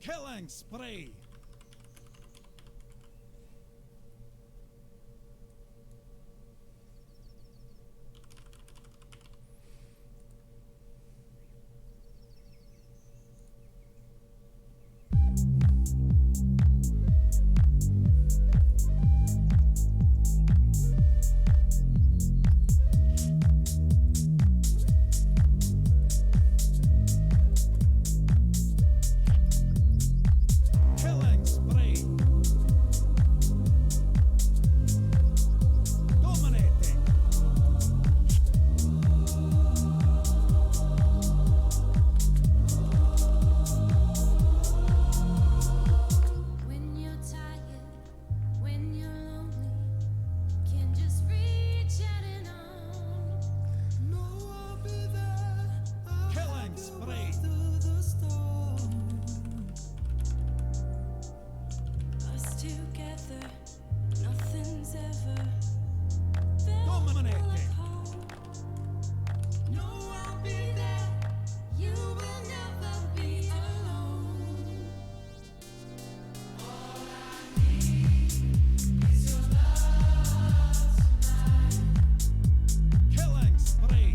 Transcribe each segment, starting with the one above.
Killing spree. Killing spree. Dominating. When you're tired, when you're lonely, can just reach out and on. No, I'll be there. Killing spree. Through the storm. Us together, nothing's ever felt Dominating. like home. No, I'll be there. You will never be alone. Killing spree.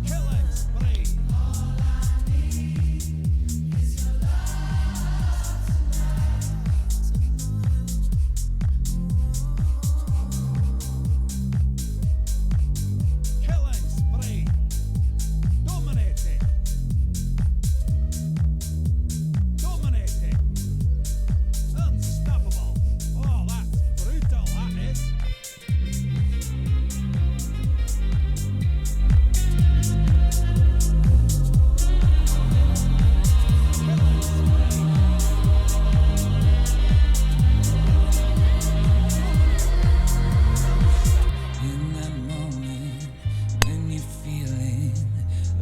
Killing spree. Killing spree. Dominating. Dominating. Unstoppable. Oh, that's brutal, that is. Killing spree. In that moment when you're feeling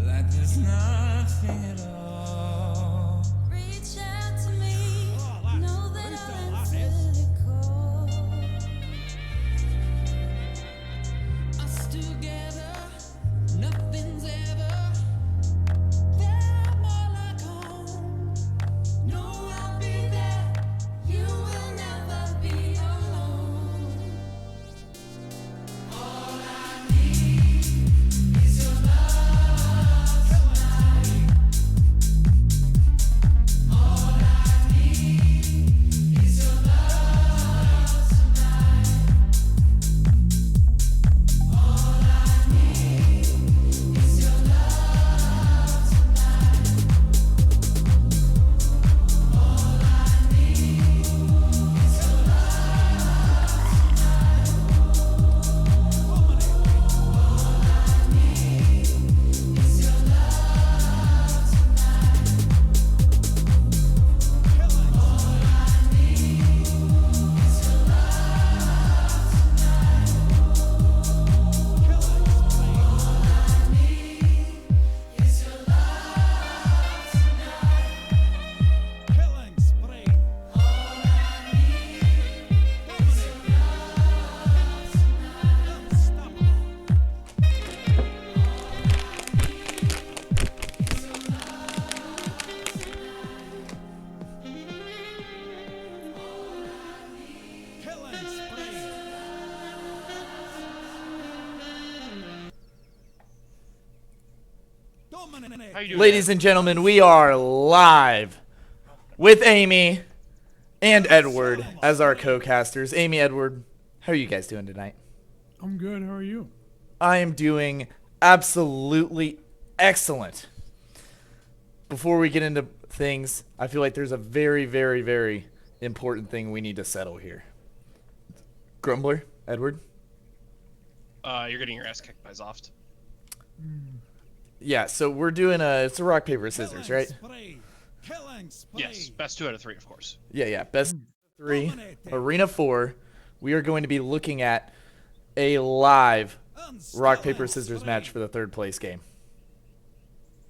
like there's nothing at all. Reach out to me. Oh, that's Know that brutal, I'll that answer is. the call. Us together, nothing's ever felt more like home. No, I'll be there. You will never be alone. All I need is your love tonight. All I need is your love tonight. All I need is your love tonight. All I need is your Killing spree. Unstoppable. Killing spree. Dominating. How you doing? Ladies and gentlemen, we are live with Amy and Edward as our co-casters. Amy, Edward, how are you guys doing tonight? I'm good. How are you? I am doing absolutely excellent. Before we get into things, I feel like there's a very, very, very important thing we need to settle here. Grumbler, Edward? You're getting your ass kicked by Zoft. Yeah, so we're doing it's a rock, paper, scissors, Killing right? spree. Killing spree. Yes, best 2 out of 3, of course. Yeah, best of 3, Dominating. Arena 4. We are going to be looking at a live rock, paper, scissors match for the third place game.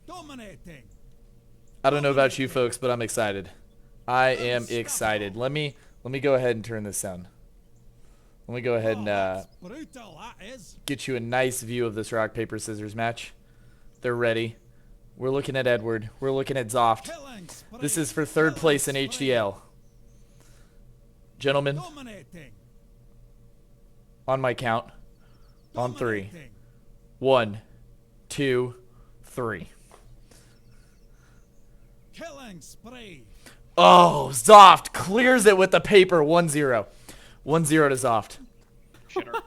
Dominating. I don't know about you folks, but I'm excited. I am excited. Let me go ahead and turn this on. Let me go ahead and Brutal, that is. get you a nice view of this rock paper scissors match. They're ready. We're looking at Edward. We're looking at Zoft. Killing spree. This is for third place in Killing spree. HDL. Gentlemen, Dominating. on my count, on 3. Dominating. 1, 2, 3. Killing spree. Oh, Zoft clears it with the paper. 1-0. 1-0 to Zoft. Shitter.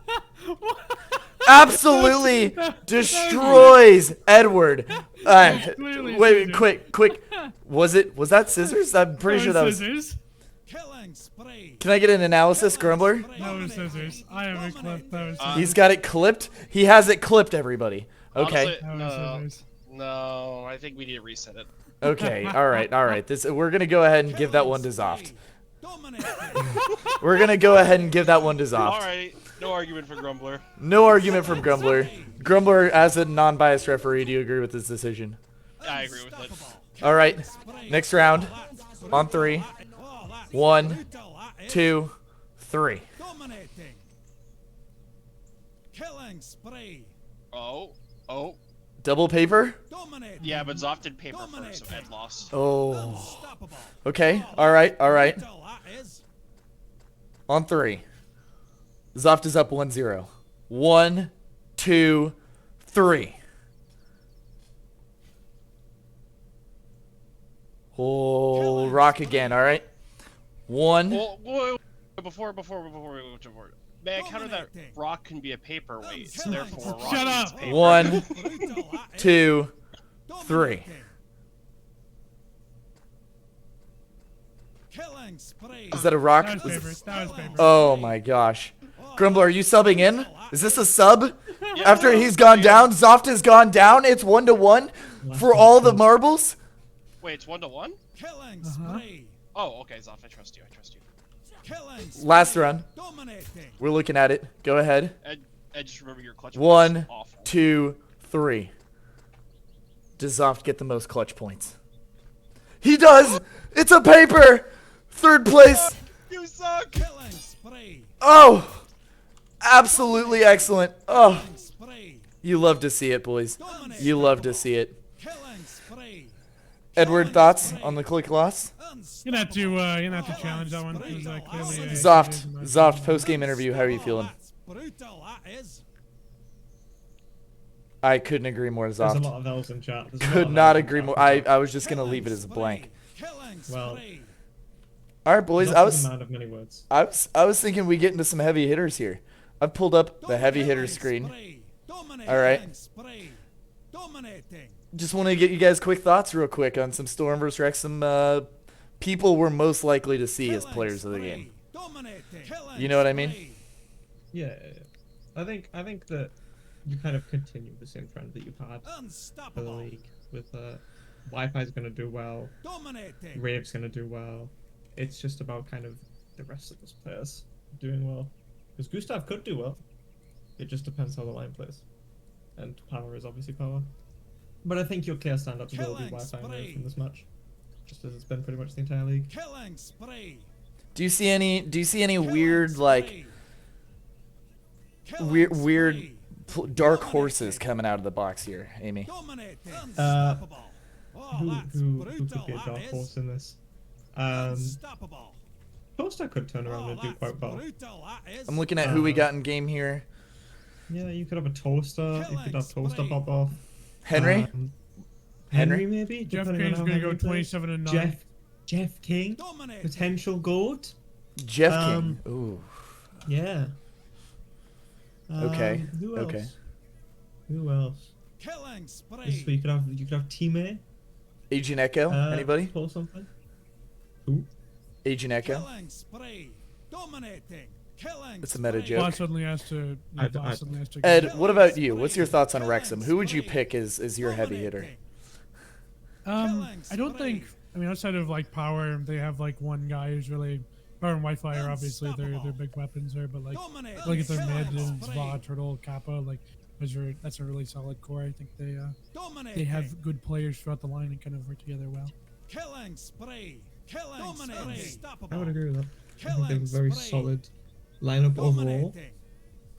Absolutely destroys Edward. Clearly Wait, scissors. quick. Was that scissors? I'm pretty sure that was. scissors. Killing spree. Can I get an analysis, Grumbler? That was scissors. I have it clipped. That was scissors. He's got it clipped. He has it clipped, everybody. Okay. Honestly, That was no, scissors. no, I think we need to reset it. Okay. All right. We're gonna go ahead and give that one to Zoft. Dominating. We're gonna go ahead and give that one to Zoft. All right, no argument for Grumbler. No argument from Grumbler. Grumbler, as a non-biased referee, do you agree with this decision? I agree with it. All right. Next round. On 3. Oh, that's 1, brutal, that is. 2, 3. Dominating. Killing spree. Oh, Double paper. Dominating. yeah, but Zoft did paper first, so Ed lost. Oh. Unstoppable. Okay. All right. Brutal, that is. On 3. Zoft is up 1-0. 1, 2, 3. Oh, rock again. All right. 1. Well, before we go to board, may I counter that rock can be a paperweight, so therefore rock Shut needs up. paper. 1, Brutal, that is. 2, 3. Dominating. Killing spree. Is that a rock? That was paper. That was paper. Oh my gosh. Grumbler, are you subbing in? Is this a sub? Yeah. After he's gone down, Zoft has gone down. It's 1-1 for all the marbles. Wait, it's 1-1? Killing spree. Oh, okay, Zoff, I trust you. Killing spree. Last run. Dominating. We're looking at it. Go ahead. Ed, just remember your clutch. 1, was awful. 2, 3. Does Zoft get the most clutch points? He does! It's a paper! Third place! You suck. Killing spree. Oh! Absolutely excellent. Oh, Killing spree. you love to see it, boys. You love to see it. Killing spree. Edward, thoughts on the click loss? You're gonna have to challenge that one. It was, clearly a- Zoft, post-game interview, how are you feeling? That's brutal, that is. I couldn't agree more, There's a Zoft. lot of L's in chat. There's a lot Could of not L's in agree chat. more. I was just gonna leave it as a blank. Killing Well, spree. All right, boys. Not I a was man of many words. I was thinking we get into some heavy hitters here. I've pulled up the heavy hitter screen. All right. Dominating. Just want to get you guys quick thoughts real quick on some Storm vs. Wrexham people we're most likely to see as players of the game. You know what I mean? Yeah. I think that you kind of continue the same trend that you've had for the Unstoppable. league with Wi-Fi's going to do well, Dominating. Rave's going to do well. It's just about kind of the rest of those players doing well. Because Gustav could do well. It just depends how the line plays. And power is obviously power. But I think your clear standouts will be Killing Wi-Fi and Rave spree. in this match. Just as it's been pretty much the entire league. Killing spree. Do you see any weird like weird dark horses coming out of the box here, Amy? Dominating. Uh, Unstoppable. Oh, Who that's could brutal, be a that dark is. horse in this? Unstoppable. Toaster could turn around Oh, and do that's quite well. brutal, that is. I'm looking at who we got in game here. Yeah, you could have a Toaster. You could have Toaster Killing pop off. Henry? Henry Henry? maybe. Jeff depending on King's how gonna go Henry plays. 27-9. Jeff King, Dominating. potential goat. Jeff Um, King. Ooh. Yeah. Okay, Who else? okay. Who else? Killing This spree. week you could have Time. Agent Echo? Anybody? Pull something. Who? Agent Echo? Killing spree. Dominating. Killing It's a meta spree. joke. Boss suddenly has to. I- Boss suddenly has to. Ed, what about you? What's your thoughts on Wrexham? Who would you pick as your heavy hitter? I don't think. I mean, outside of like power, they have like one guy who's really. Power and Wi-Fi are obviously their big weapons there, but like look at their mid and Zva, Turtle, Kappa, like that's a really solid core. I think they have good players throughout the line and kind of work together well. Killing spree. Killing, I would unstoppable. agree with that. I think they have a Killing very spree. solid lineup overall Dominating.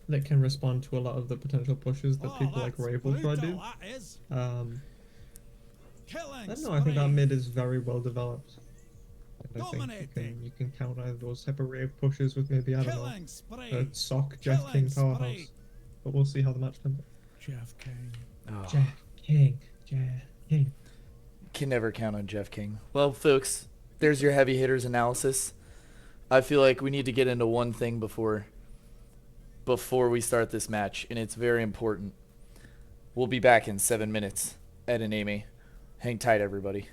that can respond to a lot of the potential pushes that Oh, people like that's Ray will try to do. brutal, that is. Killing I don't know, I think our spree. mid is very well developed. And I think Dominating. you can count either those type of Ray pushes with maybe, I don't know, Killing spree. a sock Jeff Killing King powerhouse. spree. But we'll see how the match comes. Jeff King. Oh, Jeff King. can never count on Jeff King. Well, folks, there's your heavy hitters analysis. I feel like we need to get into one thing before we start this match, and it's very important. We'll be back in 7 minutes. Ed and Amy, hang tight, everybody.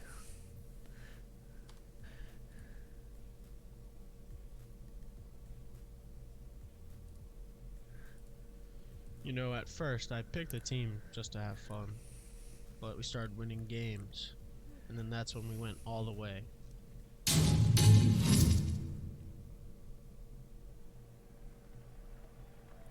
You know, at first I picked the team just to have fun, but we started winning games, and then that's when we went all the way.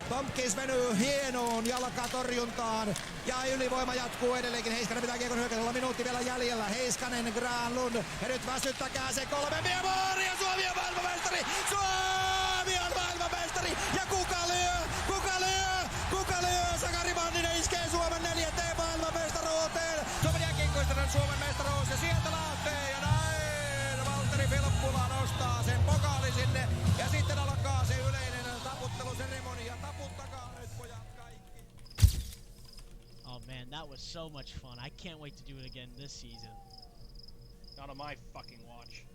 Tomkins venyy hienoon jalkatorjuntaan ja ylivoima jatkuu edelleenkin. Heiskanen pitää kiekon hyökkäyksellä, minuutti vielä jäljellä. Heiskanen, Granlund ja nyt väsyttäkää se 3 Miemori ja Suomi on maailmanmestari! Suomi on maailmanmestari! Ja kuka lyö? Kuka lyö? Kuka lyö? Sakari Manninen iskee Suomen 4. maailmanmestaruuteen. Suomen jääkiekkoistajan Suomen mestaruus ja sieltä lähtee ja näin Valtteri Filppula nostaa sen pokaali sinne ja sitten alkaa se yleinen taputteluseremonia. Taputtakaa nyt pojat kaikki. Oh man, that was so much fun. I can't wait to do it again this season. Not on my fucking watch.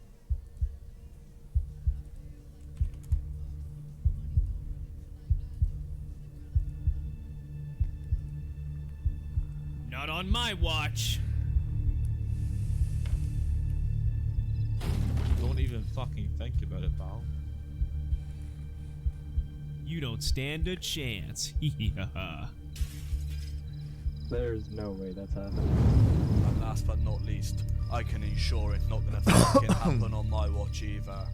Not on my watch. Don't even fucking think about it, pal. You don't stand a chance. There's no way that's happening. And last but not least, I can ensure it's not gonna fucking happen on my watch either.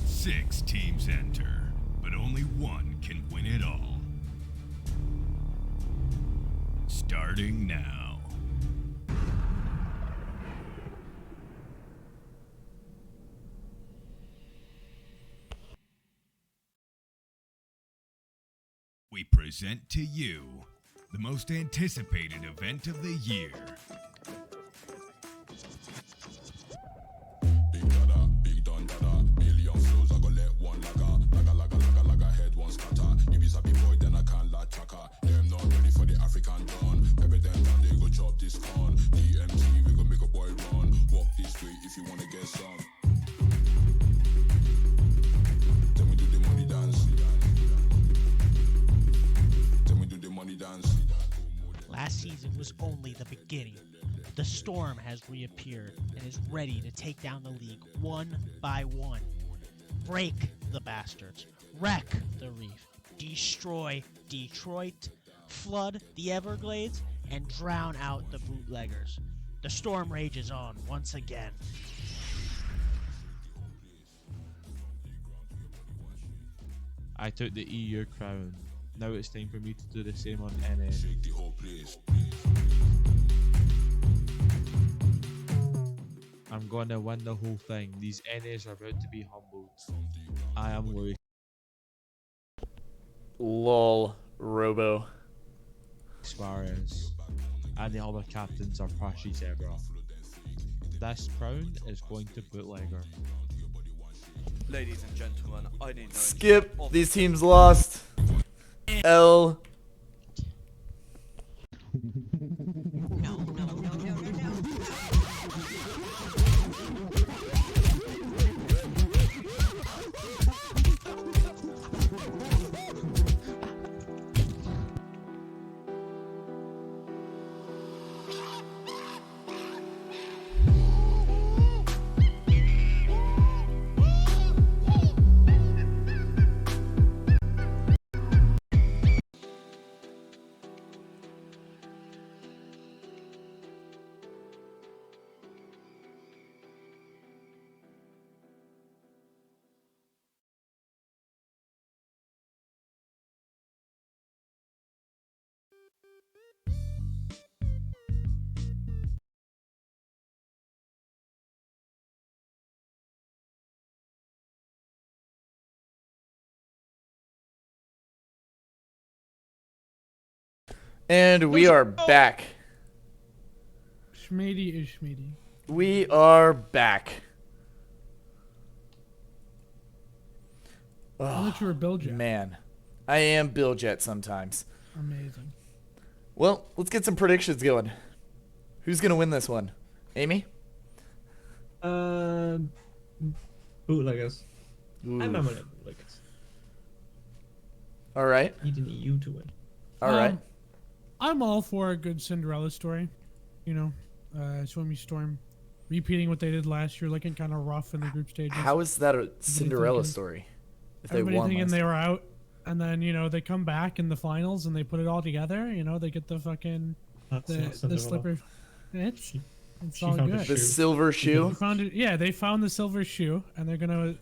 Six teams enter, but only one can win it all. Starting now. We present to you the most anticipated event of the year. Big dada, big don dada, million flows, I go let one laga, head one scatter. You be sabi boy, then I can't like chaka. Them not ready for the African dawn. Pepper them down, they go chop this corn. DMT, we go make a boy run. Walk this way if you wanna get some. Then we do the money dance. Then we do the money dance. Last season was only the beginning. The Storm has reappeared and is ready to take down the league one by one. Break the bastards, wreck the Reef, destroy Detroit, flood the Everglades, and drown out the bootleggers. The Storm rages on once again. I took the EU crown. Now it's time for me to do the same on NA. Shake the whole place. I'm gonna win the whole thing. These NAs are about to be humbled. I am Louis. Lol, Robo. Suarez. And the other captains are Prashi Zebra. This crown is going to Bootlegger. Ladies and gentlemen, I need no Skip. These teams lost. L. And we are back. Schmady is Schmady. We are back. I thought you were Bill Jet. Man, I am Bill Jet sometimes. Amazing. Well, let's get some predictions going. Who's gonna win this one? Amy? Bootleggers. Ooh. I remember them bootleggers. All right. You didn't need you to win. All right. I'm all for a good Cinderella story. You know, Swimmy Storm repeating what they did last year, looking kind of rough in the group stages. How is that a Cinderella thinking- story? If Everybody they won thinking last they were out, and then they come back in the finals and they put it all together. They get the fucking That's not the Cinderella. slipper. It's She all found a good. The shoe. silver shoe. They found it. Yeah, they found the silver shoe, and they're gonna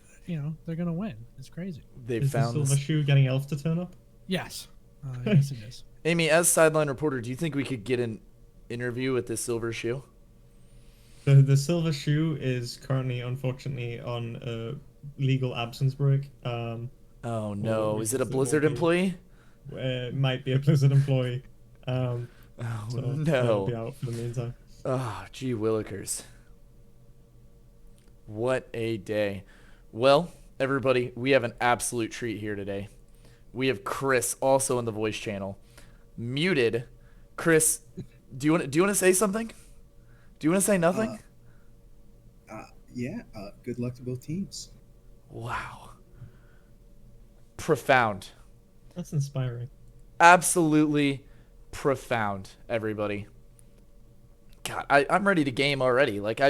win. It's crazy. They Is the found silver this. shoe getting Elf to turn up? Yes, yes it is. Amy, as sideline reporter, do you think we could get an interview with this silver shoe? The silver shoe is currently, unfortunately, on a legal absence break. Oh no, is it a it Blizzard will be- employee? It might be a Blizzard employee. Oh So no. they'll be out for the meantime. Oh, gee willikers. What a day. Well, everybody, we have an absolute treat here today. We have Chris also in the voice channel. Muted. Chris, do you want to say something? Do you want to say nothing? Yeah, good luck to both teams. Wow. Profound. That's inspiring. Absolutely profound, everybody. God, I'm ready to game already. Like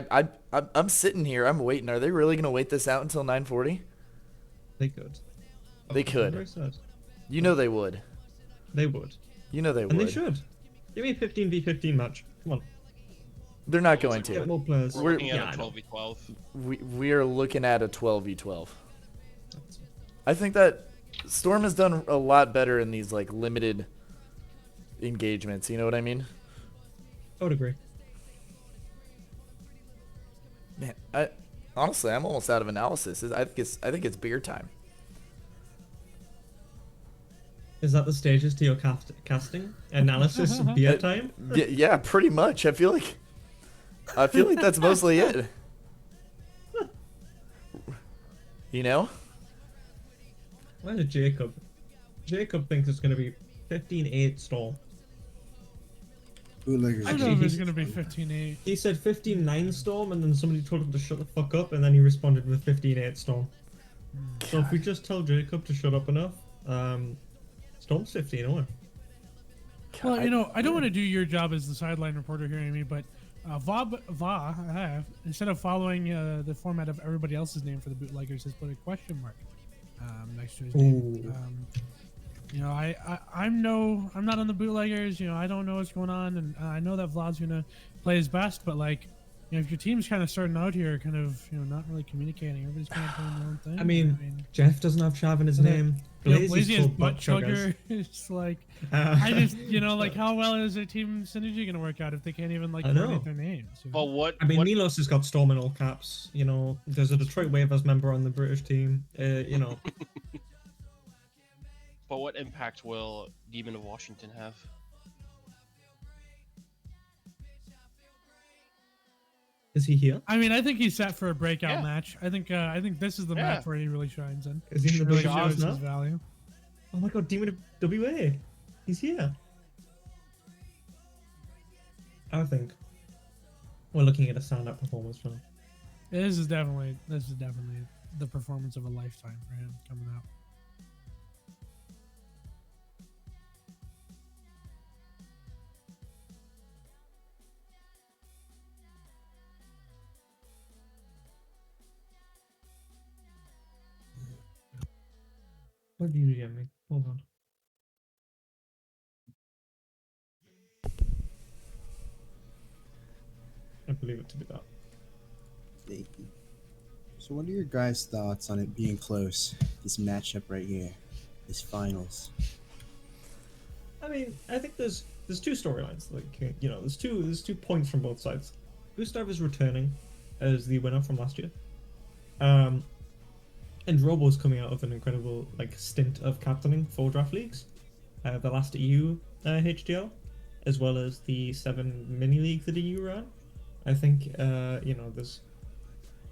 I'm sitting here, I'm waiting. Are they really gonna wait this out until 9:40? They could. They I'm could. very sad. You know they would. They would. You know they would. And they should. Give me a 15v15 match. Come on. They're not going Get to. more players. We're looking yeah, at I a know. 12v12. We are looking at a 12v12. I think that Storm has done a lot better in these like limited engagements. You know what I mean? I would agree. Man, honestly, I'm almost out of analysis. I think it's beer time. Is that the stages to your casting? Analysis of beer time? Yeah, pretty much. I feel like that's mostly it. You know? Where's Jacob? Jacob thinks it's going to be 15-8 Storm. Bootleggers. I don't know if it's gonna be 15-8. He said 15-9 Storm, and then somebody told him to shut the fuck up, and then he responded with 15-8 Storm. So if we just tell Jacob to shut up enough, Storm's 15-0. Well, I don't want to do your job as the sideline reporter here, Amy, but Va, instead of following the format of everybody else's name for the bootleggers, has put a question mark next to his name. I'm not on the bootleggers. I don't know what's going on, and I know that Vlad's gonna play his best, but if your team's kind of starting out here, kind of not really communicating, everybody's kind of doing their own thing. I mean, Jeff doesn't have Chav in his name. Blazy is full butt chuggers. chugger. It's I just how well is their team synergy gonna work out if they can't even coordinate their names? Well, what? I mean, Milos has got Storm in all caps. There's a Detroit Wavers member on the British team. But what impact will Demon of Washington have? Is he here? I mean, I think he's set for a breakout match. I think this is the match where he really shines in. Is he in the really big shows shows now? his value. Oh my god, Demon of WA. He's here. I think we're looking at a standout performance from him. This is definitely the performance of a lifetime for him coming out. What do you get me? Hold on. I believe it to be that. Thank you. So what are your guys' thoughts on it being close? This matchup right here. This finals. I mean, I think there's there's two storylines. Like there's two points from both sides. Gustav is returning as the winner from last year. And Robo's coming out of an incredible stint of captaining 4 draft leagues, the last EU HDL, as well as the 7 mini leagues that EU ran. I think there's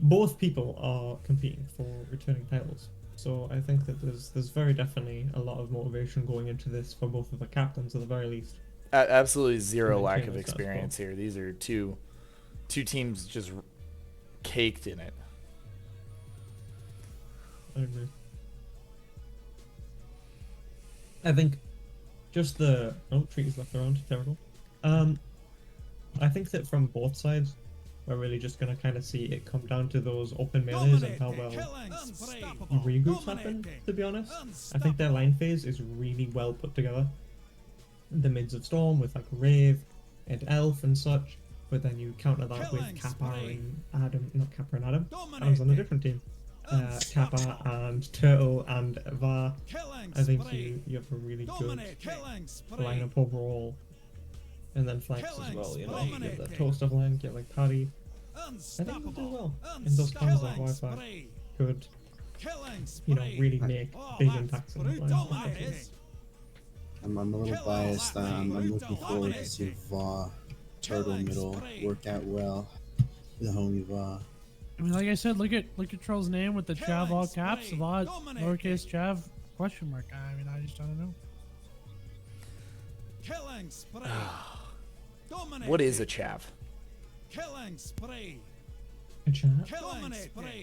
both people are competing for returning titles, so I think that there's very definitely a lot of motivation going into this for both of the captains at the very least. Absolutely zero lack of experience here. These are two teams just caked in it. I agree. I think just the treat is left around, terrible. I think that from both sides, we're really just gonna kind of see it come down to those open melees and how well regroups happen. To be honest, I think their line phase is really well put together. The mids of Storm with Rave and Elf and such, but then you counter that with Kappa and Adam, not Kappa and Adam. Adam's on a different team. Kappa and Turtle and Va. I think you have a really good lineup overall. And then flanks as well, you have the Toaster flank, you have Paddy. I think you do well in those kinds of Wi-Fi. Could, really make big impacts on the line. I'm a little biased. I'm looking forward to see Va, Turtle middle work out well. The homie Va. I mean, like I said, look at Troll's name with the Chav all caps, Va lowercase Chav question mark. I mean, I just don't know. What is a chav? A chav? A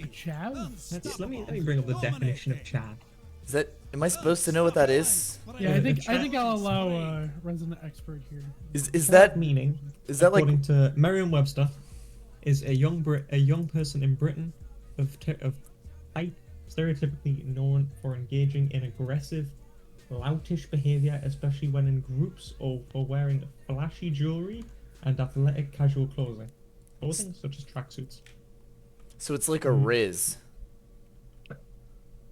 chav? Let me bring up the definition of chav. Is that? Am I supposed to know what that is? Yeah, I think I'll allow a resident expert here. Is that meaning? Is that according to Merriam-Webster, is a young person in Britain of height stereotypically known for engaging in aggressive, loutish behavior, especially when in groups or for wearing flashy jewelry and athletic casual clothing such as tracksuits. So it's like a Riz.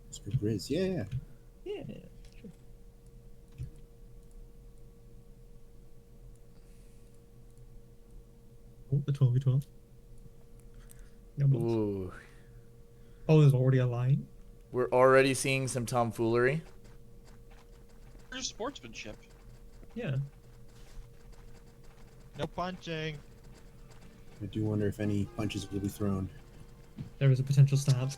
It's a Riz, yeah. Yeah, sure. Oh, the 12v12. Ooh. Oh, there's already a line? We're already seeing some tomfoolery. There's sportsmanship. Yeah. No punching. I do wonder if any punches will be thrown. There is a potential stab.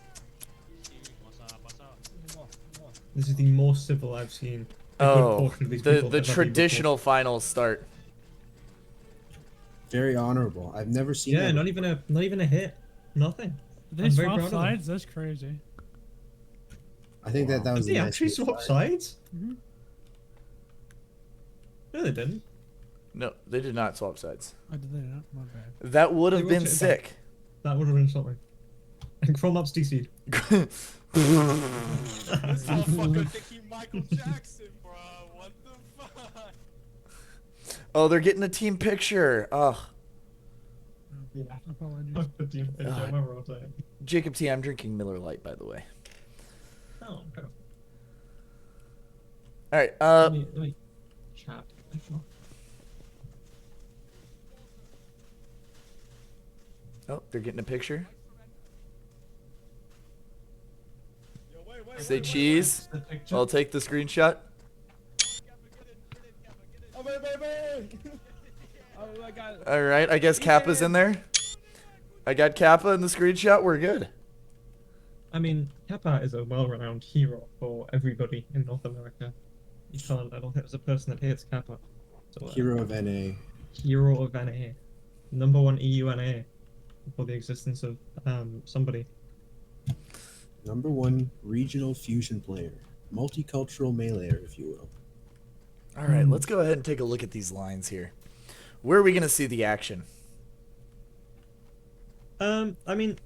This is the most civil I've seen. Oh, the traditional finals start. Very honorable. I've never seen. Yeah, that. not even a hit. Nothing. They swap sides? That's crazy. I think that was. Did they actually swap sides? Mm-hmm. No, they didn't. No, they did not swap sides. Oh, did they not? My bad. That would have been sick. That would have been something. And Chrome Ups DC. That's not fucking Dickie Michael Jackson, bro. What the fuck? Oh, they're getting a team picture. Ugh. Yeah. Apologies. Jacob T, I'm drinking Miller Lite, by the way. Oh, okay. All right. Let me chat. Oh, they're getting a picture. Say cheese. I'll take the screenshot. All right, I guess Kappa's in there. I got Kappa in the screenshot. We're good. I mean, Kappa is a well-renowned hero for everybody in North America. I don't think there's a person that hates Kappa. So, Hero of NA. Hero of NA. Number 1 EU NA for the existence of somebody. Number 1 regional fusion player. Multicultural meleeer, if you will. All right, let's go ahead and take a look at these lines here. Where are we going to see the action? I mean,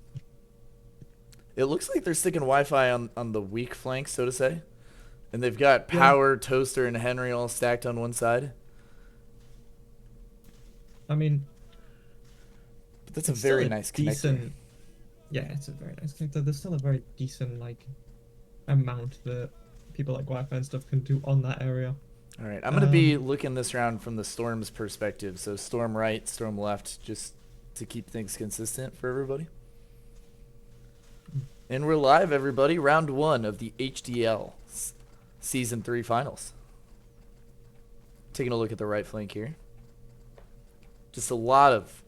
it looks like they're sticking Wi-Fi on the weak flank, so to say. And they've got Power, Toaster, and Henry all stacked on one side. I mean, but that's a very nice connector. Yeah, it's a very nice connector. There's still a very decent amount that people like Wi-Fi and stuff can do on that area. All right, I'm going to be looking this round from the Storm's perspective. So Storm right, Storm left, just to keep things consistent for everybody. And we're live, everybody. Round 1 of the HDL Season 3 Finals. Taking a look at the right flank here. Just a lot of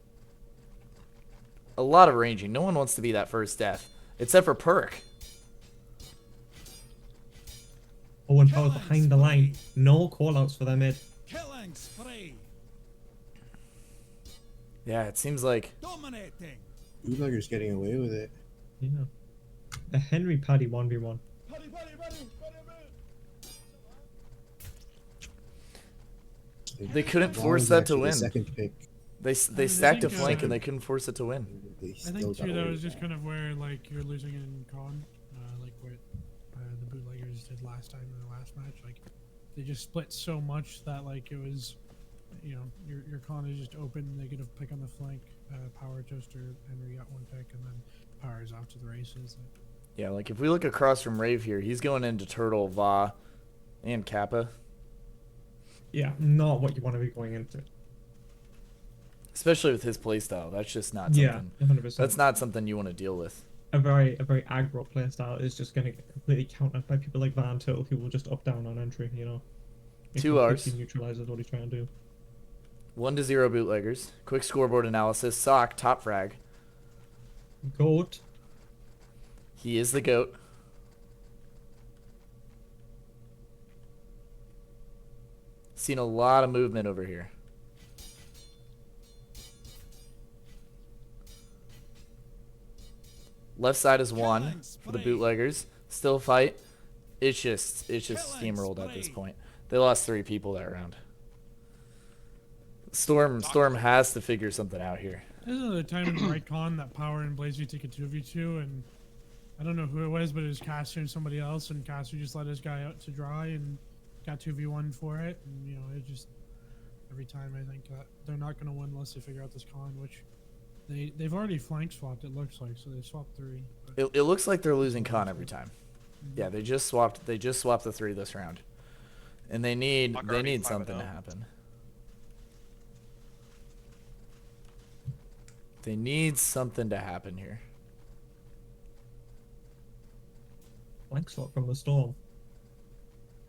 ranging. No one wants to be that first death, except for Perk. Owen Power behind the line. No callouts for their mid. Killing spree. Yeah, it seems like Dominating. Bootlegger's getting away with it. Yeah. The Henry Paddy 1v1. they couldn't Vaughn force was that to actually the win. second pick. They stacked a flank and they couldn't force it to win. They I still think got too that away was with just kind of where like you're losing in con, like what the bootleggers did last time in the last match. Like they just split so much that like it was, you know, your con is just open. Negative pick on the flank. Power Toaster Henry got one pick, and then Power is off to the races. Yeah, like if we look across from Rave here, he's going into Turtle, Va, and Kappa. Yeah, not what you want to be going into. Especially with his playstyle, that's just not something. Yeah, 100%. That's not something you want to deal with. A very aggro playstyle is just going to get completely countered by people like Van Til, who will just up down on entry. You know, it 2 hours. Neutralizes what he's trying to do. 1-0 bootleggers. Quick scoreboard analysis. Sock top frag. Goat. He is the GOAT. Seen a lot of movement over here. Left side is 1 for the bootleggers. Still fight. It's just steamrolled at this point. They lost 3 people that round. Storm has to figure something out here. This is the time in the right con that Power and Blazy take a 2v2, and I don't know who it was, but it was Caster and somebody else, and Caster just let his guy out to dry and got 2v1 for it, and you know, it just every time I think that they're not going to win unless they figure out this con, which they've already flank swapped, it looks like, so they swapped 3. It looks like they're losing con every time. Yeah, they just swapped the 3 this round. And they need something to happen. They need something to happen here. Flank swap from the Storm.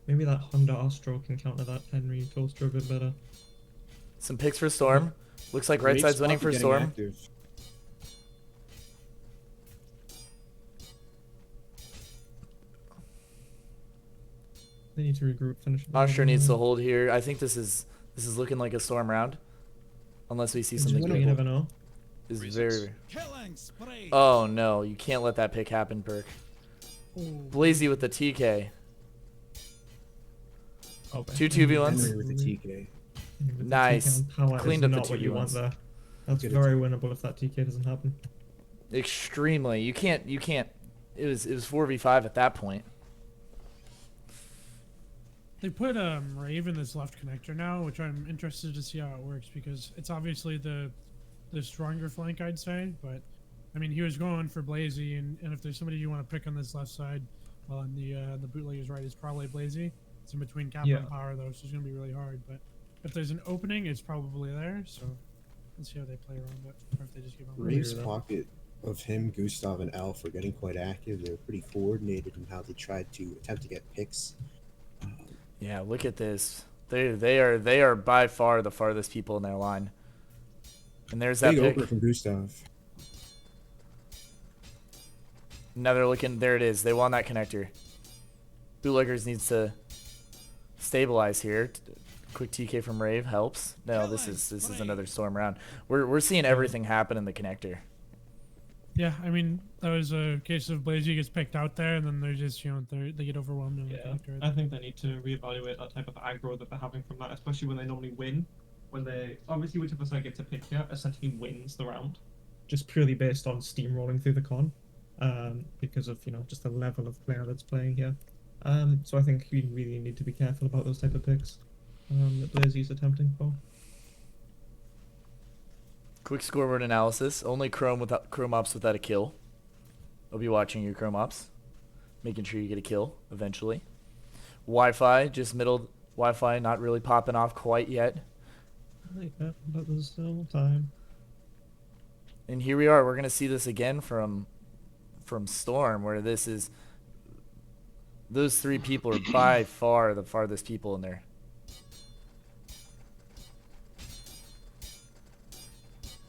Maybe that Honda Astro can counter that Henry Toaster a bit better. Some picks for Storm. Looks like right side's winning for Storm. They need to regroup, finish. Osher needs to hold here. I think this is looking like a Storm round. Unless we see something good. You never know. Is very. Oh no, you can't let that pick happen, Perk. Blazy with the TK. Oh, 2 2v1s. Henry with the TK. Nice. Cleaned up the not what you want 2v1s. there. That's very winnable if that TK doesn't happen. Extremely. You can't. It was 4v5 at that point. They put Rave in this left connector now, which I'm interested to see how it works, because it's obviously the stronger flank, I'd say, but I mean, he was going for Blazy, and if there's somebody you want to pick on this left side, well, on the bootlegger's right is probably Blazy. It's in between Kappa and Power, though, so it's going to be really hard, but if there's an opening, it's probably there, so let's see how they play around it, or if they just give him Rave's pocket of him, Gustav, and Alf are getting quite active. They're pretty coordinated in how they tried to attempt to get picks. Yeah, look at this. They are by far the farthest people in their line. And there's that Big pick. opener from Gustav. Now they're looking. There it is. They won that connector. Bootleggers needs to stabilize here. Quick TK from Rave helps. No, this is another Storm round. We're seeing everything happen in the connector. Yeah, I mean, that was a case of Blazy gets picked out there, and then they're just, you know, they get overwhelmed in the connector. I think they need to reevaluate that type of aggro that they're having from that, especially when they normally win. When they obviously whichever side gets a pick here essentially wins the round, just purely based on steamrolling through the con, because of just the level of player that's playing here. So I think we really need to be careful about those type of picks that Blazy's attempting for. Quick scoreboard analysis. Only Chrome Ops without a kill. I'll be watching your Chrome Ops, making sure you get a kill eventually. Wi-Fi just middle Wi-Fi not really popping off quite yet. But there's still time. And here we are. We're gonna see this again from Storm, where this is. Those 3 people are by far the farthest people in there.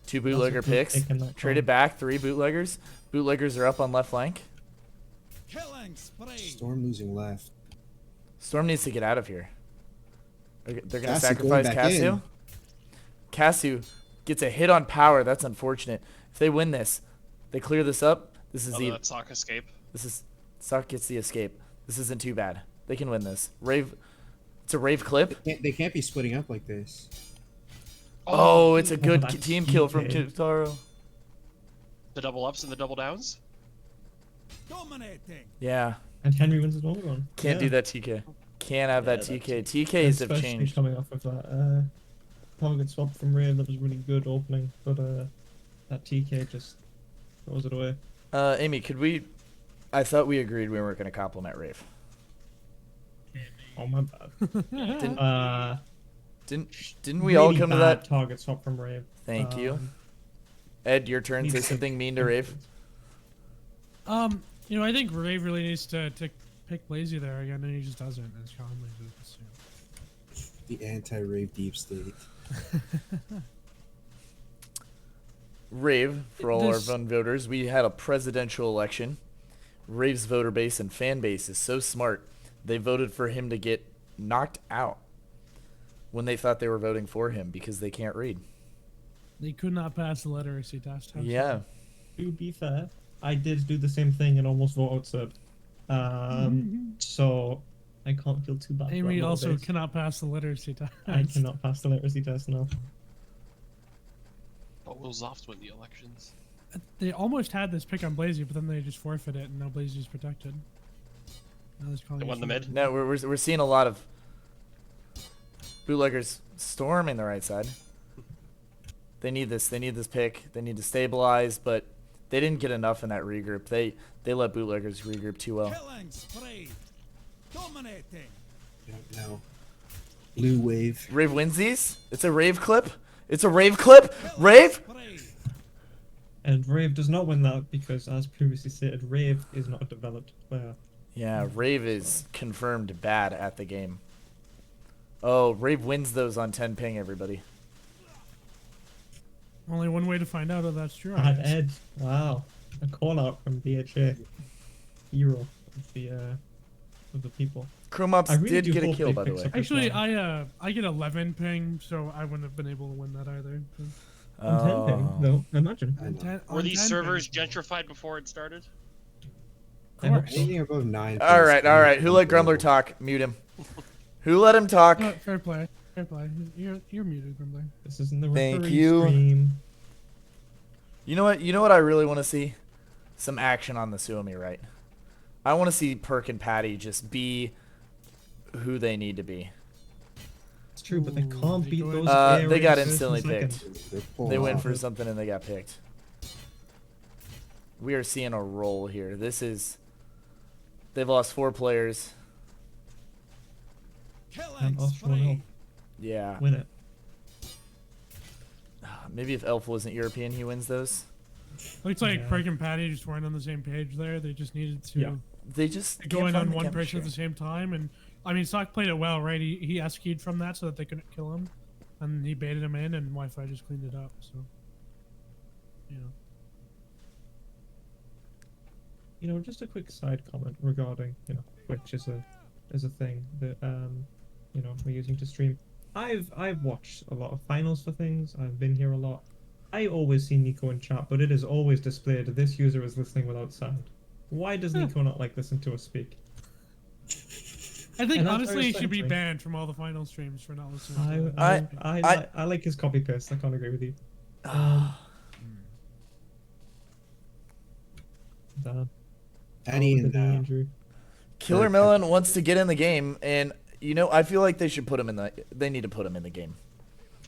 Two bootlegger picks. Traded back. 3 bootleggers. Bootleggers are up on left flank. Storm losing left. Storm needs to get out of here. They're going to Casu sacrifice going back Casu. in. Casu gets a hit on power. That's unfortunate. If they win this, they clear this up. This is that Sock escape. Sock gets the escape. This isn't too bad. They can win this. Rave. It's a Rave clip. They can't be splitting up like this. Oh, it's a good team kill from Kitaro. The double ups and the double downs. Dominating. Yeah. And Henry wins the other one. Can't do that, TK. Can't have that TK. TKs have Especially changed. coming off of that target swap from Rave that was really good opening, but that TK just throws it away. Amy, could we? I thought we agreed we weren't going to compliment Rave. Oh my bad. Didn't we all really come to bad that? target swap from Rave? Thank you. Ed, your turn. Say something mean to Rave. You know, I think Rave really needs to pick Blazy there again, and he just doesn't. As commonly as The anti-Rave deep state. Rave, for all our fun voters, we had a presidential election. Rave's voter base and fan base is so smart, they voted for him to get knocked out when they thought they were voting for him because they can't read. They could not pass the literacy test. Yeah. To be fair, I did do the same thing and almost vote outside. So I can't feel too bad. Amy also cannot pass the literacy test. I cannot pass the literacy test now. But will Zoft win the elections? They almost had this pick on Blazy, but then they just forfeit it, and now Blazy's protected. They won the mid? No, we're seeing a lot of bootleggers storming the right side. They need this. They need this pick. They need to stabilize, but they didn't get enough in that regroup. They let bootleggers regroup too well. Killing spree. Dominating. No. Blue wave. Rave wins these. It's a Rave clip. It's a Rave clip. Rave. And Rave does not win that because, as previously stated, Rave is not a developed player. Yeah, Rave is confirmed bad at the game. Oh, Rave wins those on 10 ping, everybody. Only one way to find out if that's true. And Ed, wow, a call out from BHA, hero of the people. Chromops really did get a kill, by the way. Actually, I get 11 ping, so I wouldn't have been able to win that either. On 10 ping, though, imagine. Were these servers gentrified before it started? Anything above 9. All right. Who let Grumbler talk? Mute him. Who let him talk? Fair play. You're muted, Grumbler. This isn't the Thank you. stream. You know what I really want to see? Some action on the Suomi, right? I want to see Perk and Patty just be who they need to be. It's true, but they can't beat those. They got areas instantly in a picked. second. They went for something and they got picked. We are seeing a roll here. They've lost 4 players. Killing Elf will help Yeah. win it. Maybe if Elf wasn't European, he wins those. Looks like Perk and Patty just weren't on the same page there. They just needed to They just go can't in find on the one person chemistry. at the same time. And I mean, Sock played it well, right? He SQ'd from that so that they couldn't kill him, and he baited him in, and Wi-Fi just cleaned it up. So, You know, just a quick side comment regarding, Twitch is a thing that we're using to stream. I've watched a lot of finals for things. I've been here a lot. I always see Nico in chat, but it is always displayed this user is listening without sound. Why does Nico not listen to us speak? I think And that's honestly very he should be strange. banned from all the final streams for not listening. I like his copy paste. I can't agree with you. Patty and injury. Killer Melon wants to get in the game, and I feel like they should put him in they need to put him in the game.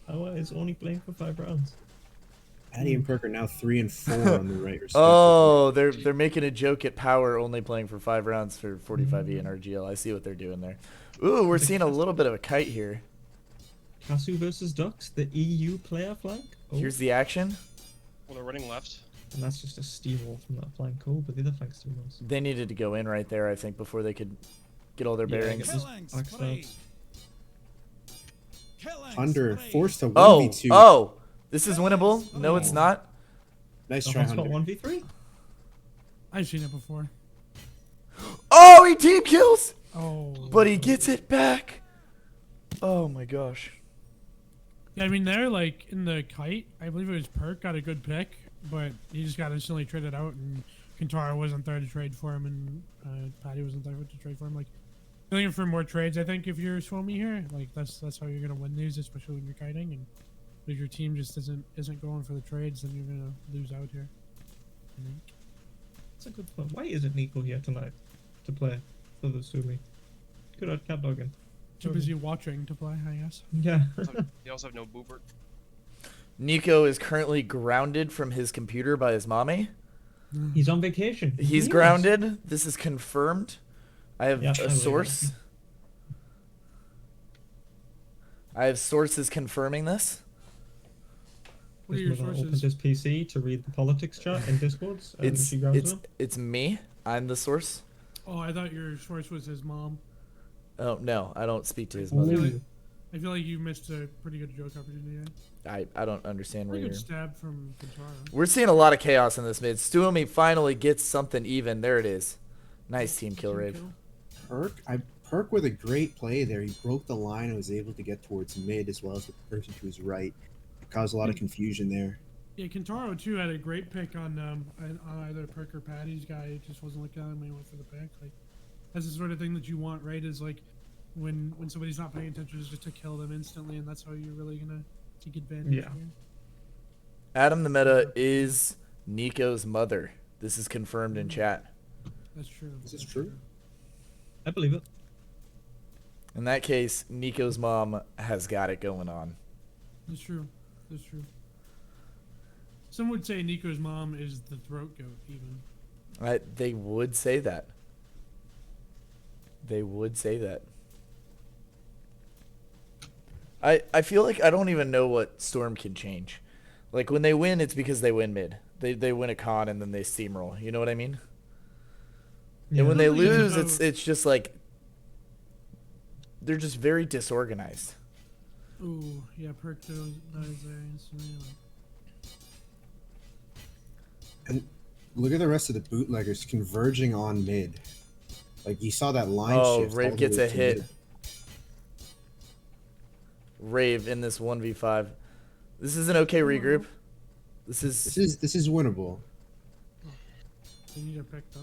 Oh, is only playing for 5 rounds. Patty and Perk are now 3 and 4 on the right. Respectively. Oh, they're making a joke at Power only playing for 5 rounds for 45E and RGL. I see what they're doing there. Ooh, we're seeing a little bit of a kite here. Kasu versus Ducks, the EU player flank. Oh, Here's the action. Well, they're running left. and that's just a steamroll from that flank. Oh, but the other flank steamrolls. They needed to go in right there, I think, before they could get all their bearings. Under forced to Oh, 1v2. oh, this is winnable. No, it's not. Nice The try, hotspot Hunter. 1v3. I've seen it before. Oh, he team kills. Oh. But he gets it back. Oh my gosh. Yeah, I mean, they're like in the kite. I believe it was Perk got a good pick, but he just got instantly traded out, and Kintaro wasn't there to trade for him, and Patty wasn't there to trade for him. Like, you're looking for more trades. I think if you're Swomey here, like that's how you're gonna win these, especially when you're kiting, and if your team just isn't going for the trades, then you're gonna lose out here. I think. That's a good point. Why isn't Nico here tonight to play for the Sumi? Good old cat dogging. Too busy watching to play, I guess. Yeah. They also have no Boobert. Nico is currently grounded from his computer by his mommy. He's on vacation. He's Yes. grounded. This is confirmed. I have Yeah, I a believe it. source. I have sources confirming this. What are your Opens sources? his PC to read the politics chat in Discords, and It's she grounds him. it's me. I'm the source. Oh, I thought your source was his mom. Oh no, I don't speak to his I feel mother. like- I feel like you missed a pretty good joke opportunity. I don't understand where Pretty you're. good stab from Kintaro. We're seeing a lot of chaos in this mid. Stuomi finally gets something even. There it is. Nice team kill, Rave. Perk with a great play there. He broke the line and was able to get towards mid as well as the person to his right. It caused a lot of confusion there. Yeah, Kintaro too had a great pick on either Perk or Patty's guy. It just wasn't looking at him. He went for the pick. Like that's the sort of thing that you want, right? Is like when somebody's not paying attention, is just to kill them instantly, and that's how you're really gonna take advantage. Yeah. Here. Adam the Meta is Nico's mother. This is confirmed in chat. That's true. Is this true? I believe it. In that case, Nico's mom has got it going on. That's true. That's true. Some would say Nico's mom is the throat goat, even. They would say that. They would say that. I feel like I don't even know what Storm can change. Like when they win, it's because they win mid. They win a con and then they steamroll. You know what I mean? Yeah. And when they I don't think lose, it's it's just like they're just very disorganized. Ooh, yeah, Perk dies there instantly. And look at the rest of the bootleggers converging on mid. Like you saw that line Oh, shift. all Rave the gets way a to hit. mid. Rave in this 1v5. This is an okay regroup. This is This is winnable. They need a pick though.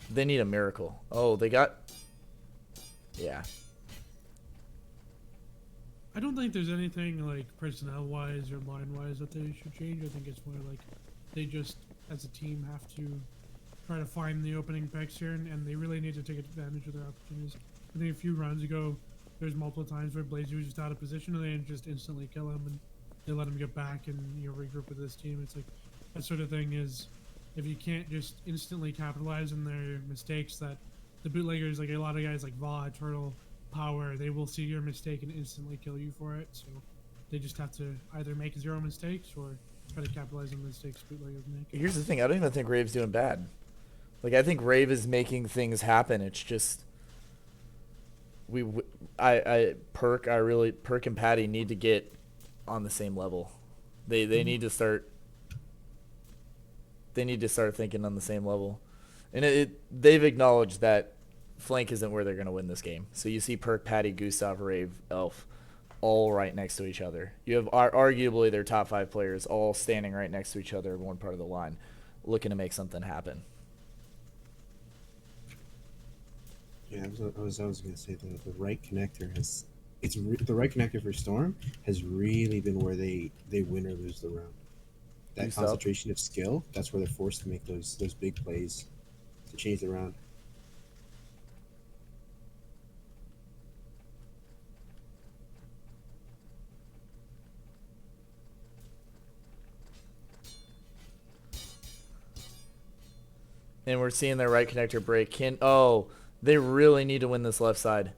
they need a miracle. Oh, they got yeah. I don't think there's anything like personnel wise or line wise that they should change. I think it's more like they just as a team have to try to find the opening picks here, and they really need to take advantage of their opportunities. I think a few rounds ago there's multiple times where Blazy was just out of position and they just instantly kill him, and they let him get back and regroup with this team. It's like that sort of thing is if you can't just instantly capitalize on their mistakes, that the bootleggers, like a lot of guys like Va, Turtle, Power, they will see your mistake and instantly kill you for it. So they just have to either make zero mistakes or try to capitalize on the mistakes bootleggers make. Here's the thing, I don't even think Rave's doing bad. Like I think Rave is making things happen. It's just Perk and Patty need to get on the same level. They need to start thinking on the same level. And they've acknowledged that flank isn't where they're going to win this game. So you see Perk, Patty, Gustav, Rave, Elf all right next to each other. You have arguably their top 5 players all standing right next to each other in one part of the line looking to make something happen. Yeah, I was going to say the right connector has the right connector for Storm has really been where they win or lose the round. That Gustav? concentration of skill, that's where they're forced to make those big plays to change the round. And we're seeing their right connector break. They really need to win this left side.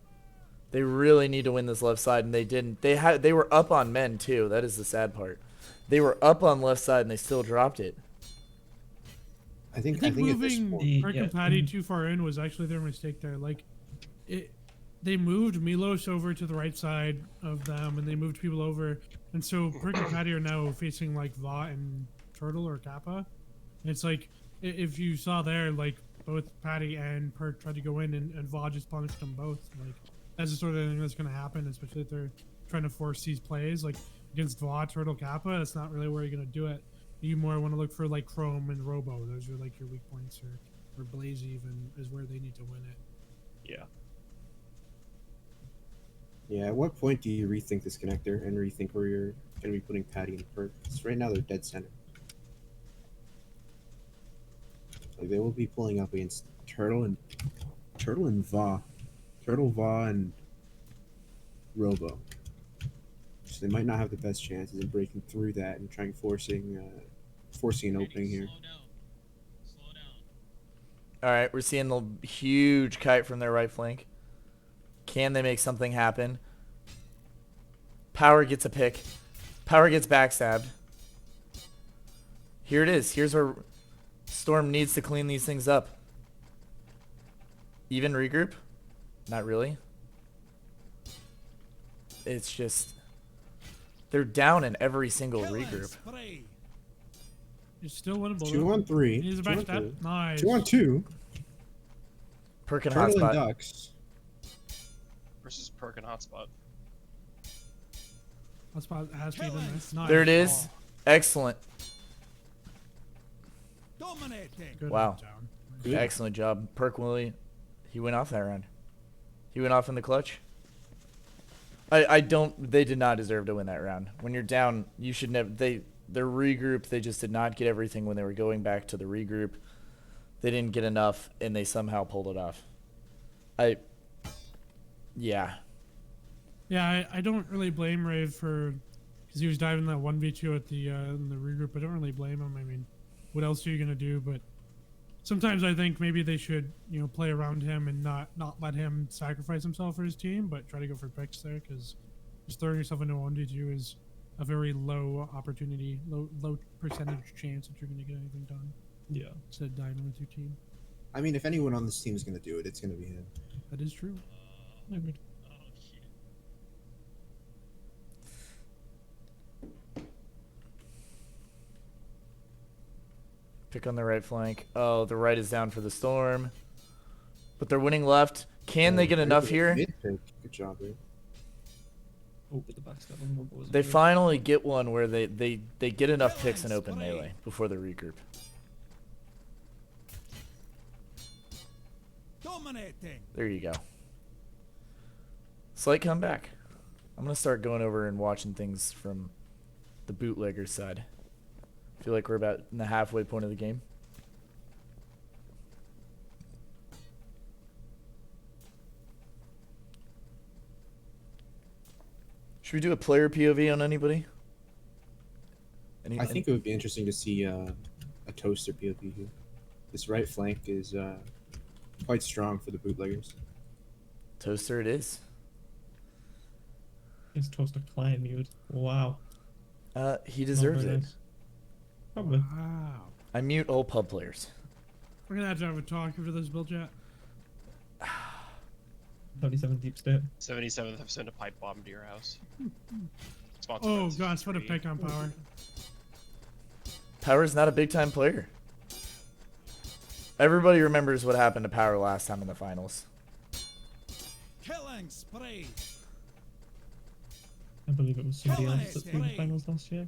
They really need to win this left side, and they didn't. They were up on men too. That is the sad part. They were up on left side, and they still dropped it. I think moving Perk and Patty too far in was actually their mistake there. Like, they moved Milos over to the right side of them, and they moved people over, and so Perk and Patty are now facing like Va and Turtle or Kappa. And it's like, if you saw there, like both Patty and Perk tried to go in, and Va just punished them both. Like, that's the sort of thing that's going to happen, especially if they're trying to force these plays. Like against Va, Turtle, Kappa, that's not really where you're going to do it. You more want to look for like Chrome and Robo. Those are like your weak points, or Blaze even is where they need to win it. Yeah. Yeah, at what point do you rethink this connector and rethink where you're going to be putting Patty and Perk? Because right now they're dead center. Like they will be pulling up against Turtle and Va. Turtle, Va, and Robo. So they might not have the best chances in breaking through that and trying forcing an opening here. All right, we're seeing the huge kite from their right flank. Can they make something happen? Power gets a pick. Power gets backstabbed. Here it is. Here's where Storm needs to clean these things up. Even regroup? Not really. It's just... they're down in every single regroup. You're still winnable. 2-on-3. He's a backstab. Nice. 2-on-2. Perk and Turtle Hotspot. and Ducks. Versus Perk and Hotspot. Hotspot has to be in there. Nice. There it is. Excellent. Good Wow. job. Excellent job. Perk Willie, he went off that round. He went off in the clutch. They did not deserve to win that round. When you're down, you should never, their regroup, they just did not get everything when they were going back to the regroup. They didn't get enough, and they somehow pulled it off. Yeah. Yeah, I don't really blame Rave for, because he was diving that 1v2 at the in the regroup. I don't really blame him. I mean, what else are you gonna do? But sometimes I think maybe they should, play around him and not let him sacrifice himself for his team, but try to go for picks there, because just throwing yourself into a 1v2 is a very low opportunity, low percentage chance that you're gonna get anything done. Yeah. Instead of diving with your team. I mean, if anyone on this team is going to do it, it's going to be him. That is true. I agree. Pick on the right flank. Oh, the right is down for the Storm. But they're winning left. Can they get enough here? Good job, dude. Oh, but the backstab on Robo was They good. finally get one where they get enough picks in open melee before the regroup. There you go. Slight comeback. I'm going to start going over and watching things from the bootlegger side. I feel like we're about in the halfway point of the game. Should we do a player POV on anybody? I think it would be interesting to see a Toaster POV here. This right flank is quite strong for the bootleggers. Toaster it is. Is Toaster client mute? Wow. He deserves it. Probably. Wow. I mute all pub players. We're gonna have to have a talk after this build chat. 37 deep state. 77th have sent a pipe bomb to your house. Oh gosh, what a pick on Power. Power's not a big time player. Everybody remembers what happened to Power last time in the finals. Killing spree. I believe it was somebody else that threw the finals last year.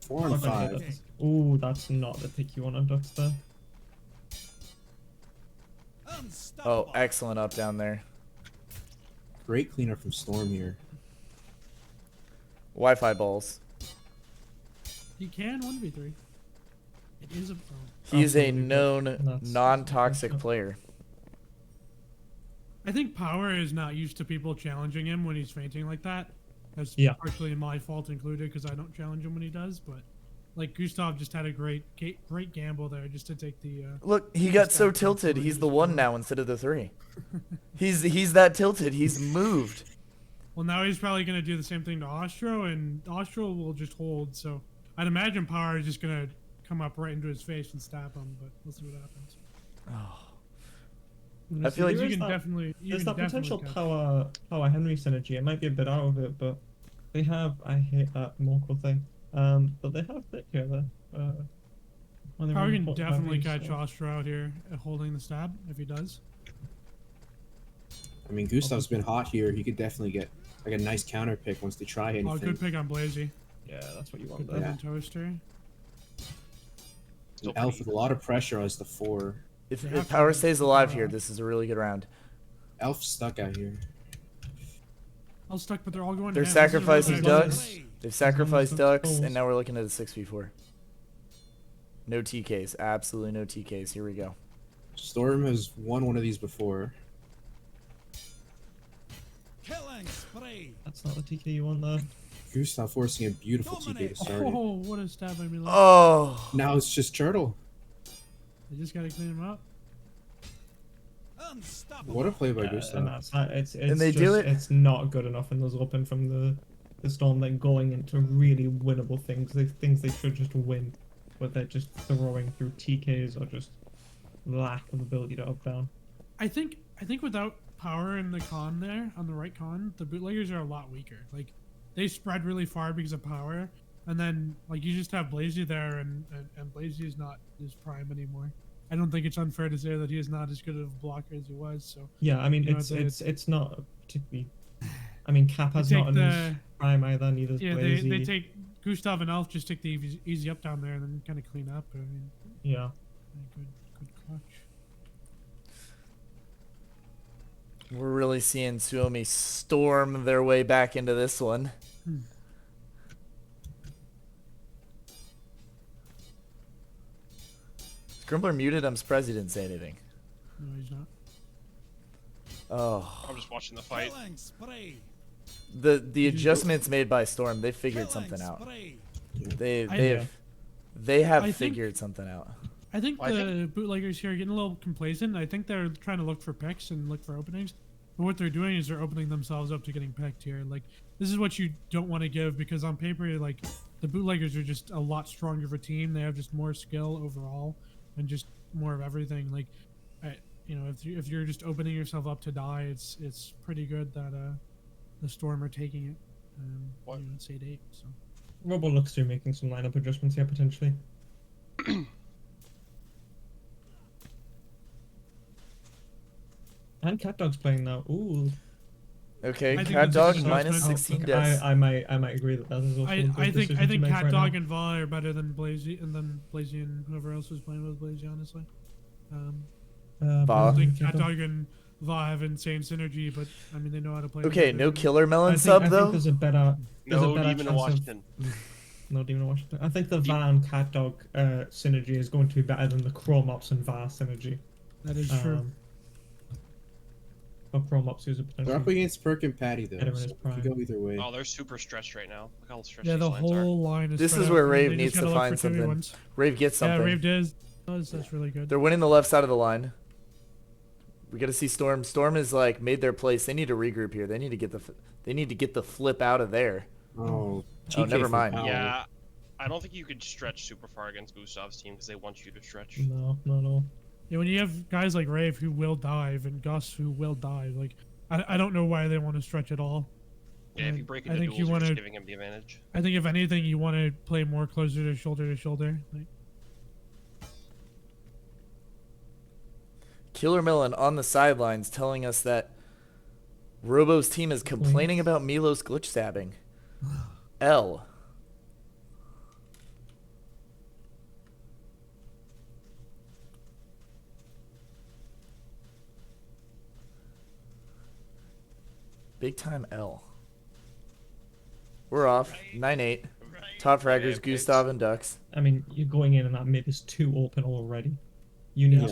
4 and 5. Oh, that's not the pick you want on Ducks there. Oh, excellent up down there. Great cleanup from Storm here. Wi-Fi balls. He can 1v3. It is a. He is a known non-toxic player. I think Power is not used to people challenging him when he's fainting like that. That's partially my fault included because I don't challenge him when he does. But like Gustav just had a great gamble there just to take the. Look, he got so tilted. He's the 1 now instead of the 3. He's that tilted. He's moved. Well, now he's probably gonna do the same thing to Ostro, and Ostro will just hold. So I'd imagine Power is just gonna come up right into his face and stab him. But we'll see what happens. Oh. I feel like you can definitely. There's that potential power Henry synergy. It might be a bit out of it, but they have. I hate that Morkel thing. But they have it here. Power can definitely catch Ostro out here holding the stab if he does. I mean, Gustav's been hot here. He could definitely get like a nice counter pick once they try anything. Oh, good pick on Blazy. Yeah, that's what you want. Good pick on Toaster. Elf with a lot of pressure as the 4. If Power stays alive here, this is a really good round. Elf's stuck out here. All stuck, but they're all going. They're sacrificing ducks. They've sacrificed ducks, and now we're looking at a 6v4. No TKs. Absolutely no TKs. Here we go. Storm has won one of these before. Killing spree. That's not the TK you want there. Gustav forcing a beautiful TK to start it. Oh, what a stab by me! Oh. Now it's just Turtle. They just gotta clean him up. What a play by Gustav. And they do it. It's not good enough in those open from the Storm. They're going into really winnable things. Things they should just win, but they're just throwing through TKs or just lack of ability to up down. I think without Power in the con there on the right con, the bootleggers are a lot weaker. Like they spread really far because of Power, and then like you just have Blazy there, and Blazy is not his prime anymore. I don't think it's unfair to say that he is not as good of a blocker as he was. So yeah, I mean it's not particularly. I mean Kappa's not in his prime either. Neither's Blazy. They take Gustav and Elf just take the easy up down there and then kind of clean up. I mean, yeah. Good clutch. We're really seeing Suomi storm their way back into this one. Scrimbler muted. I'm surprised he didn't say anything. No, he's not. Oh. I'm just watching the fight. The adjustments made by Storm, they figured something out. They have figured something out. I think the bootleggers here are getting a little complacent. I think they're trying to look for picks and look for openings. But what they're doing is they're opening themselves up to getting picked here. Like, this is what you don't want to give, because on paper, like, the bootleggers are just a lot stronger of a team. They have just more skill overall and just more of everything. Like, you know, if you're just opening yourself up to die, it's pretty good that the Storm are taking it. You know, it's 8-8. So. Robo looks to be making some lineup adjustments here potentially. And CatDog's playing now. Ooh. Okay, CatDog minus 16 deaths. I might agree that is also a good I think CatDog right and Va are better than Blazy and whoever else was playing with Blazy, honestly. Va. I think CatDog and Va have insane synergy, but I mean they know how to play. Okay, no Killer Melon sub though. I think there's a better Demon of Washington. No Demon of Washington. I think the Va and CatDog synergy is going to be better than the Chrome Ops and Va synergy. That is true. Chrome Ops is a potential. They're up against Perk and Patty though. So it could go either way. Oh, they're super stretched right now. Look how stretched the these lines whole line is. This is where Rave needs to find something. Rave gets something. Yeah, Rave does. That's really good. They're winning the left side of the line. We got to see Storm. Storm is like made their place. They need to regroup here. They need to get the flip out of there. Oh, never mind. Yeah, I don't think you could stretch super far against Gustav's team because they want you to stretch. No. Yeah, when you have guys like Rave who will dive and Gus who will dive, like I don't know why they want to stretch at all. Yeah, if you break into duels, you're just giving him the advantage. I think if anything, you want to play more closer to shoulder. Like. Killer Melon on the sidelines telling us that Robo's team is complaining about Milos glitch stabbing. L. Big time L. We're off. 9-8. Top fraggers, Gustav and Ducks. I mean, you're going in and that mid is too open already. You need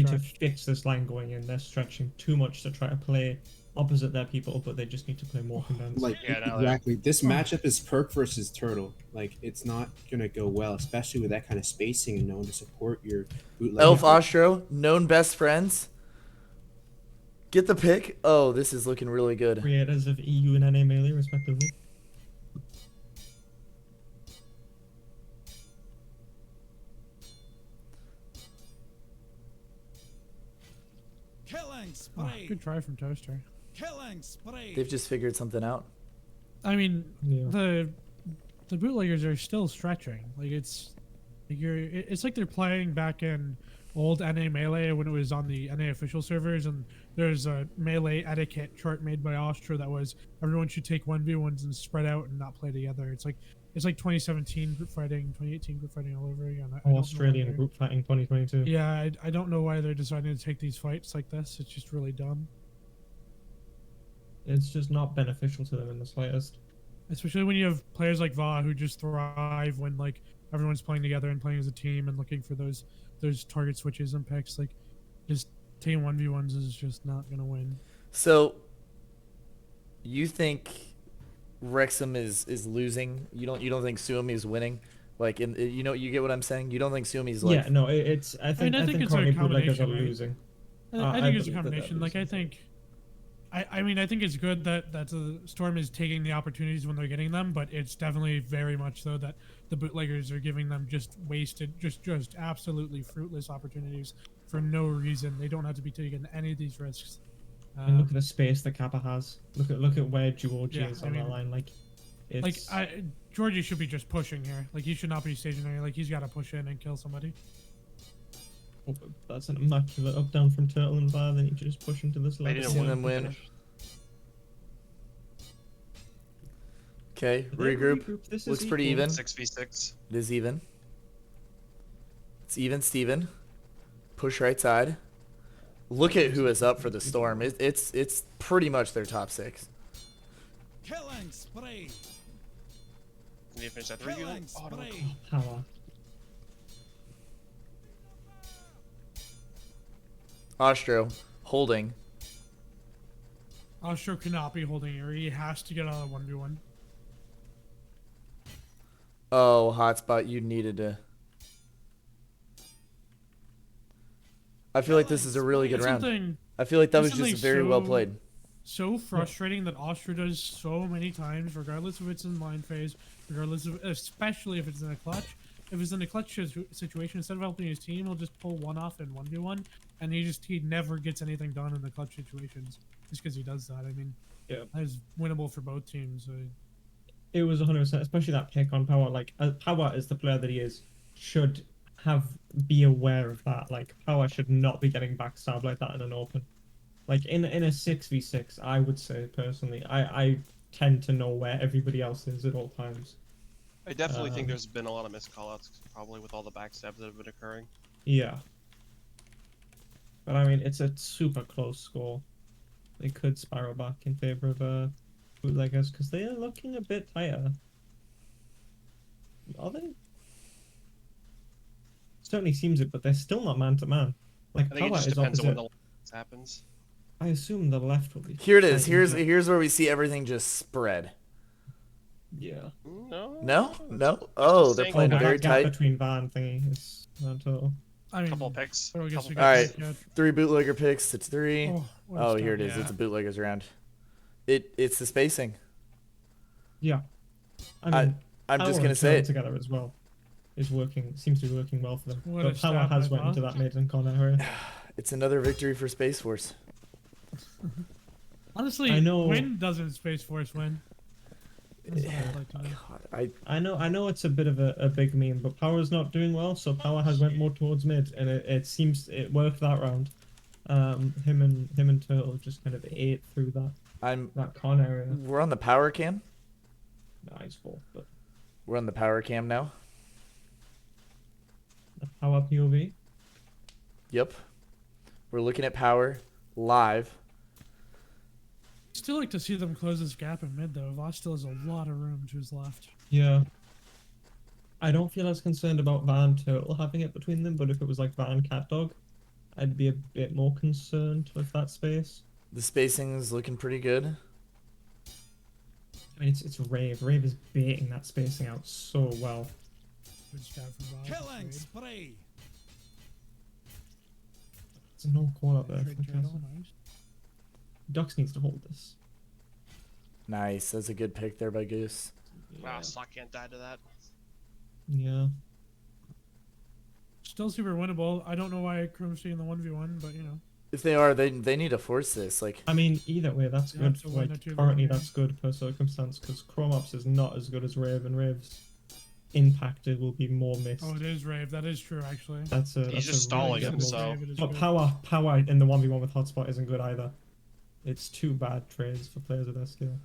to fix this line going in. They're stretching too much to try to play opposite their people, but they just need to play more condensed. Like exactly, this matchup is Perk versus Turtle. Like it's not gonna go well, especially with that kind of spacing and no one to support your bootleg. Elf Ostro, known best friends. Get the pick. Oh, this is looking really good. Creators of EU and NA Melee, respectively. Killing Oh, spree. good try from Toaster. Killing spree. They've just figured something out. I mean, Yeah. the bootleggers are still stretching. Like it's like they're playing back in old NA Melee when it was on the NA official servers, and there's a Melee etiquette chart made by Ostro that was everyone should take 1v1s and spread out and not play together. It's like 2017 group fighting, 2018 group fighting all over again. I don't know why Australian they're- group fighting 2022. Yeah, I don't know why they're deciding to take these fights like this. It's just really dumb. It's just not beneficial to them in the slightest. Especially when you have players like Va who just thrive when like everyone's playing together and playing as a team and looking for those target switches and picks. Like just taking 1v1s is just not gonna win. So, you think Wrexham is losing? You don't think Suomi is winning? Like you get what I'm saying? You don't think Suomi's like? Yeah, no, it's. I think it's currently a bootleggers are combination, right? losing. I think it's a believe that they're combination. Like I losing. think, I mean I think it's good that the Storm is taking the opportunities when they're getting them, but it's definitely very much so that the bootleggers are giving them just wasted, just absolutely fruitless opportunities for no reason. They don't have to be taking any of these risks. And look at the space that Kappa has. Look at where Georgie Yeah, is I on mean, that line. Like, it's Georgie should be just pushing here. Like he should not be stationary. Like he's got to push in and kill somebody. oh, that's an immaculate up down from Turtle and Bar. Then you just push into this line. Seen them win. Okay, Did they regroup. regroup? This is Looks pretty equal. even. 6v6. It is even. It's even, Steven. Push right side. Look at who is up for the Storm. It's pretty much their top six. Killing spree. Can you finish that 3 Killing Oh, no. spree. Power. Ostro holding. Ostro cannot be holding here. He has to get out of 1v1. Oh, hotspot, you needed to. I feel like this is a really good It's round. something- I feel like that was it's just something very well so- played. So frustrating that Ostro does so many times, regardless if it's in line phase, regardless of, especially if it's in a clutch. If it's in a clutch situation, instead of helping his team, he'll just pull one off in 1v1, and he never gets anything done in the clutch situations, just because he does that. I mean, Yeah. that's winnable for both teams. It was 100%, especially that pick on Power. Like, Power is the player that he is, should be aware of that. Like, Power should not be getting backstabbed like that in an open. Like, in a 6v6, I would say, personally, I tend to know where everybody else is at all times. I definitely think there's been a lot of missed callouts, probably with all the backstabs that have been occurring. Yeah. But, I mean, it's a super close score. They could spiral back in favor of bootleggers, because they are looking a bit tighter. Are they? Certainly seems it, but they're still not man-to-man. Like, I think it Power just is depends on when opposite. the happens. I assume the left will be. Here it is. slightly Here's where we see everything just spread. Yeah. No. No. Oh, they're saying playing that very gap tight. between Van thingy is not total. I mean, Couple picks. I guess Couple we All got right, this, yeah. 3 bootlegger picks. It's 3. Oh, what a Oh, start. here it is. Yeah. It's a bootleggers round. It's the spacing. Yeah. I mean, I'm just Power gonna and say Turtle it. together as well is working. Seems to be working well for them. What a But Power stab has by went into Bob. that maiden corner area. It's another victory for Space Force. Honestly, I know- when doesn't Space Force win? That's what I'd like to know. I know it's a bit of a big meme, but Power's not doing well, so Power has went more towards mid, and it seems it worked that round. Him and Turtle just kind of ate through that con area. We're on the power cam. Nice ball, but We're on the power cam now. the Power POV. Yep. We're looking at power live. Still like to see them close this gap in mid though. Voss still has a lot of room to his left. Yeah. I don't feel as concerned about Van Turtle having it between them, but if it was like Van Cat Dog, I'd be a bit more concerned with that space. The spacing's looking pretty good. I mean, it's Rave. Rave is baiting that spacing out so well. Good stuff from Bob. Killing spree. There's no call out there. Trade for turtle, Castle. nice. Ducks needs to hold this. Nice. That's a good pick there by Goose. Wow, Slot can't die to that. Yeah. Still super winnable. I don't know why Chromesty in the 1v1, but you know. If they are, they need to force this. Like, I mean, either way, that's You have good. to win a Like, 2v1 currently, game. that's good per circumstance because Chromops is not as good as Rave, and Rave's impacted will be more missed. Oh, it is Rave. That is true, actually. That's a. He's that's just a stalling really him, good so. Rave, it is But good. power in the 1v1 with Hotspot isn't good either. It's two bad trades for players with their skill.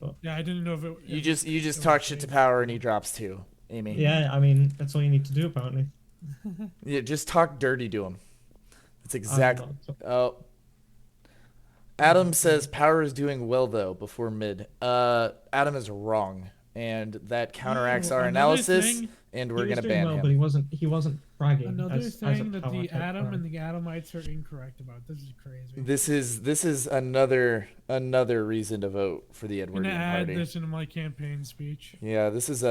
But Yeah, I didn't know if it. you if just it talk was shit to Rave. Power and he drops 2. Amy. yeah, I mean, that's all you need to do apparently. Yeah, just talk dirty to him. That's exactly. Oh. Adam says Power is doing well though before mid. Adam is wrong, and that counteracts No, our another analysis, thing- and He we're was gonna doing ban well, him. but he wasn't bragging. Another as a thing that power the type Adam player. and the Adamites are incorrect about. This is crazy. This is another reason to vote for the I'm gonna Edwardian add party. this into my campaign speech. Yeah, this is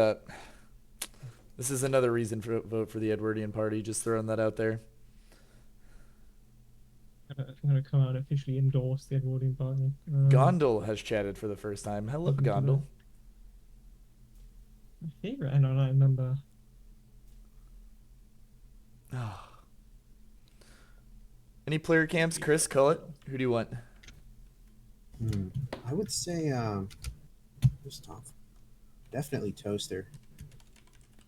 another reason for vote for the Edwardian party. Just throwing that out there. I'm gonna come out and officially endorse the Edwardian party. Gondel has chatted for the first time. Hello, Welcome to Gondel. My favorite N09 member. Any player camps? Chris, call it. Who do you want? I would say Gustav. Definitely Toaster.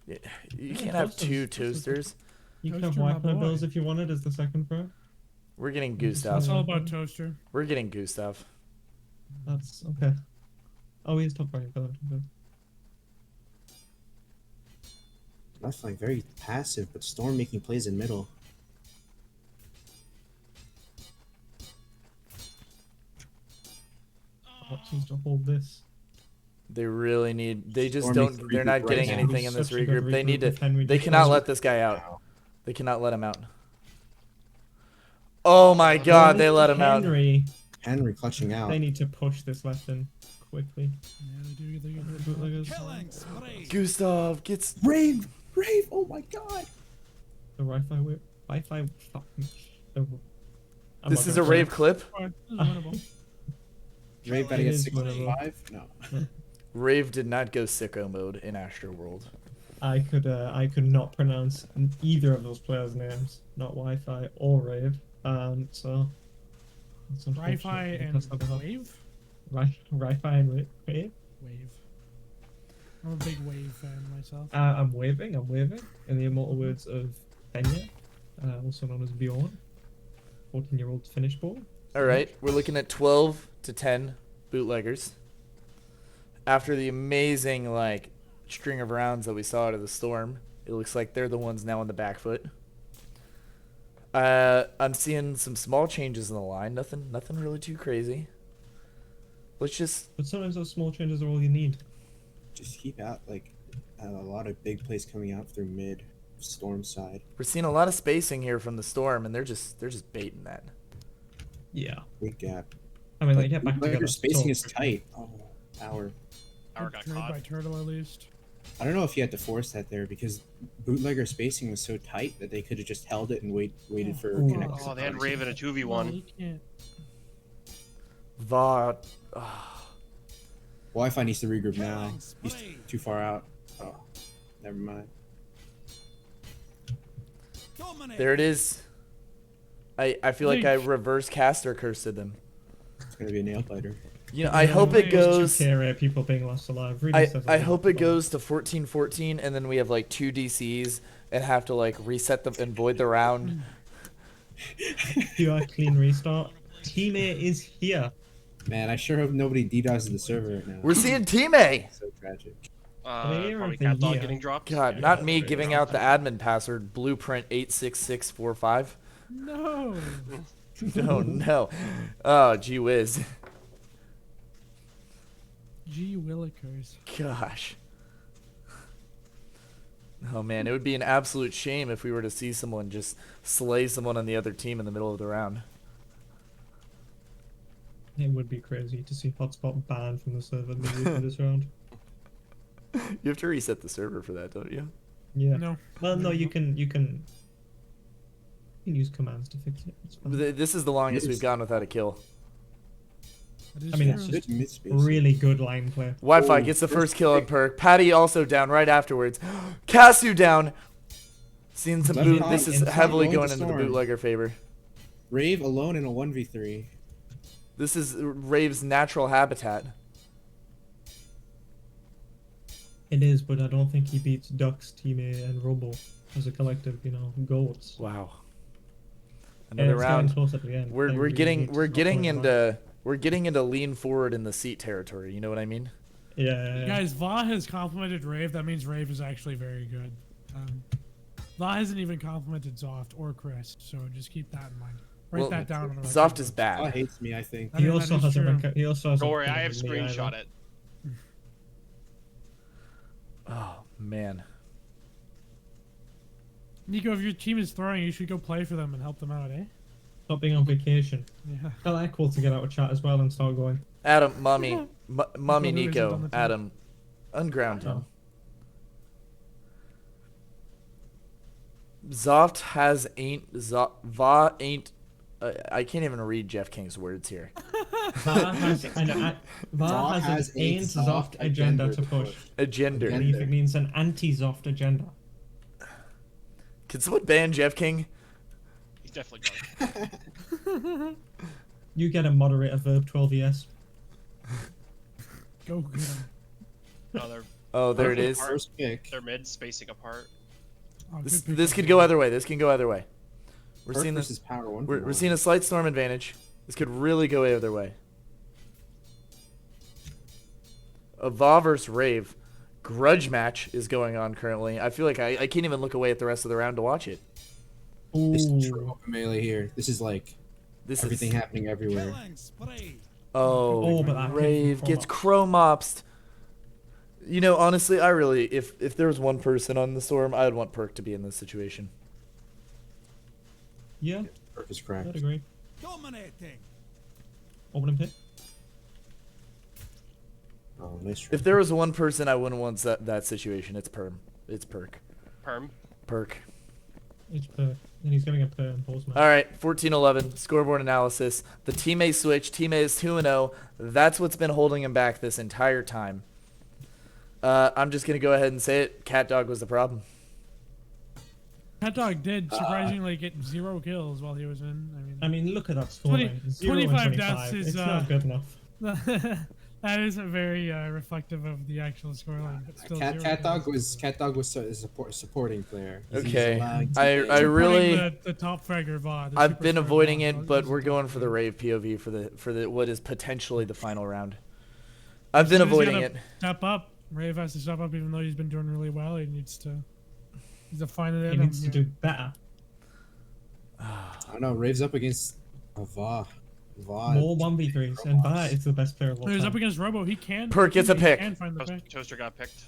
Yeah, you can't have two toasters. You can have Toaster, my Wi-Fi boy. bills if you wanted as the second pro. We're getting It's Gustav. all about Toaster. We're getting Gustav. That's okay. Oh, he's top right. Definitely very passive, but Storm making plays in middle. What seems to hold this? They really need. They just Storm makes don't. the They're not regroup getting right now. anything in this Such a good regroup. They need to. regroup if Henry They just cannot goes- let this guy out. They cannot let him out. Oh my God! They let him out. Henry, clutching out. they need to push this left in quickly. Yeah, they do. They get Bootleggers. Killing spree. Gustav gets. Rave! Oh my God! The Wi-Fi whip. Wi-Fi. This is a rave clip. This is winnable. Rave better It get is 65? No. Rave did not go sicko mode in Astro World. I could not pronounce either of those players' names, not Wi-Fi or Rave. So. it's unfortunate Wi-Fi and because of that. Wave. Wi-Fi and Wave. Wave. I'm a big Wave fan myself. I'm waving. In the immortal words of Benya, also known as Bjorn, 14-year-old Finnish ball. All right, we're looking at 12 to 10 bootleggers. After the amazing string of rounds that we saw out of the Storm, it looks like they're the ones now on the back foot. I'm seeing some small changes in the line. Nothing really too crazy. Let's just. But sometimes those small changes are all you need. Just keep out a lot of big plays coming out through mid Storm side. We're seeing a lot of spacing here from the Storm, and they're just baiting that. Yeah. Big gap. I mean, get back Bootlegger together. spacing So- is tight. Oh, Power. Power got Trade caught. by Turtle at least. I don't know if you had to force that there because Bootlegger spacing was so tight that they could have just held it and waited for Ooh. connect. Oh, they had Rave in a No, 2v1. you can't. Va. Wi-Fi needs to regroup now. Killing He's spree. too far out. Oh, never mind. Dominate. There it is. I feel like I reverse caster cursed them. It's gonna be a nail biter. You know, I hope it goes. 2K people being lost alive. Really I, says I a lot hope it about- goes to 14-14, and then we have 2 DCs and have to reset them and void the round. Pure clean restart. Team A is here. Man, I sure hope nobody DDoSes the server right now. We're seeing Team A. So tragic. Player Probably of the Cat Dog year. getting dropped. God, not me giving out the admin password Blueprint 86645. No. No, no. Oh, gee whiz. Gee willikers. Gosh. Oh man, it would be an absolute shame if we were to see someone just slay someone on the other team in the middle of the round. It would be crazy to see Hotspot banned from the server midway through this round. You have to reset the server for that, don't you? Yeah. No. Well, no, you can use commands to fix it. It's fine. This is the longest we've gone without a kill. I mean, it's just really good line play. Wi-Fi gets the first kill on Perk. Patty also down right afterwards. Casu down. Seeing some boot. This is heavily going into the bootlegger favor. Rave alone in a 1v3. This is Rave's natural habitat. It is, but I don't think he beats Dux, Teammate, and Robo as a collective, you know, goals. Wow. And Another it's getting round. close at the end. We're They really getting need to we're stop getting going into we're getting into lean forward in the seat territory. You know what I mean? Yeah. Guys, Va has complimented Rave. That means Rave is actually very good. Va hasn't even complimented Zoft or Chris, so just keep that in mind. Write that down. On the Zoft record. is bad. He hates me, I think. He also has a he also has Don't a worry, I have opinion on me screenshot either. it. Oh man. Nico, if your team is throwing, you should go play for them and help them out, eh? Stop being on vacation. Yeah. Tell Equal to get out of chat as well and start going. Adam, mommy, mommy, Lulu isn't on Nico, the team. Adam, unground him. Zoft has ain't Va ain't. I can't even read Jeff King's words here. Va has an ain't Zoft agenda to push. Agenda. I believe it means an anti-Zoft agenda. Can someone ban Jeff King? He's definitely drunk. You get a moderator verb 12ES. Go get him. No, they're Oh, there it is. First pick. They're mid spacing apart. Oh, This, good pick this on could Rave. go either way. This can go either way. We're Perk seeing versus this. Power 1. We're seeing a slight storm advantage. This could really go either way. A Va versus Rave grudge match is going on currently. I feel like I can't even look away at the rest of the round to watch it. This is Ooh. true open melee here. This is like everything happening everywhere. Killing spree. Oh, but that Rave came gets from chromopsed. You know, honestly, I really, if there was one person on the storm, I'd want Perk to be in this situation. Yeah, Perk is cracked. I'd agree. Dominating. Opening pick. Oh, nice. If there was one person I wouldn't want that situation, it's Perm. It's Perk. Perm. Perk. It's Perk. And he's getting a pair in pulse match. All right, 14-11, scoreboard analysis. The teammate switch. Teammate is 2-0. That's what's been holding him back this entire time. I'm just going to go ahead and say it. Cat Dog was the problem. Cat Dog did surprisingly get 0 kills while he was in. I mean, look at that score. 25 deaths is It's not good enough. that isn't very reflective of the actual scoreline. But still, Cat Dog was a supporting player. Okay, He's I really the top fragger VOD. I've been avoiding it, but we're going for the Rave POV for the what is potentially the final round. I've been avoiding it. Step up. Rave has to step up, even though he's been doing really well. He needs to find it. He needs to do better. I don't know. Rave's up against Va. More 1v3s, and Va is the best player of all He's time. up against Robo. He can. Perk gets a pick. He can find the pick. Toaster got picked.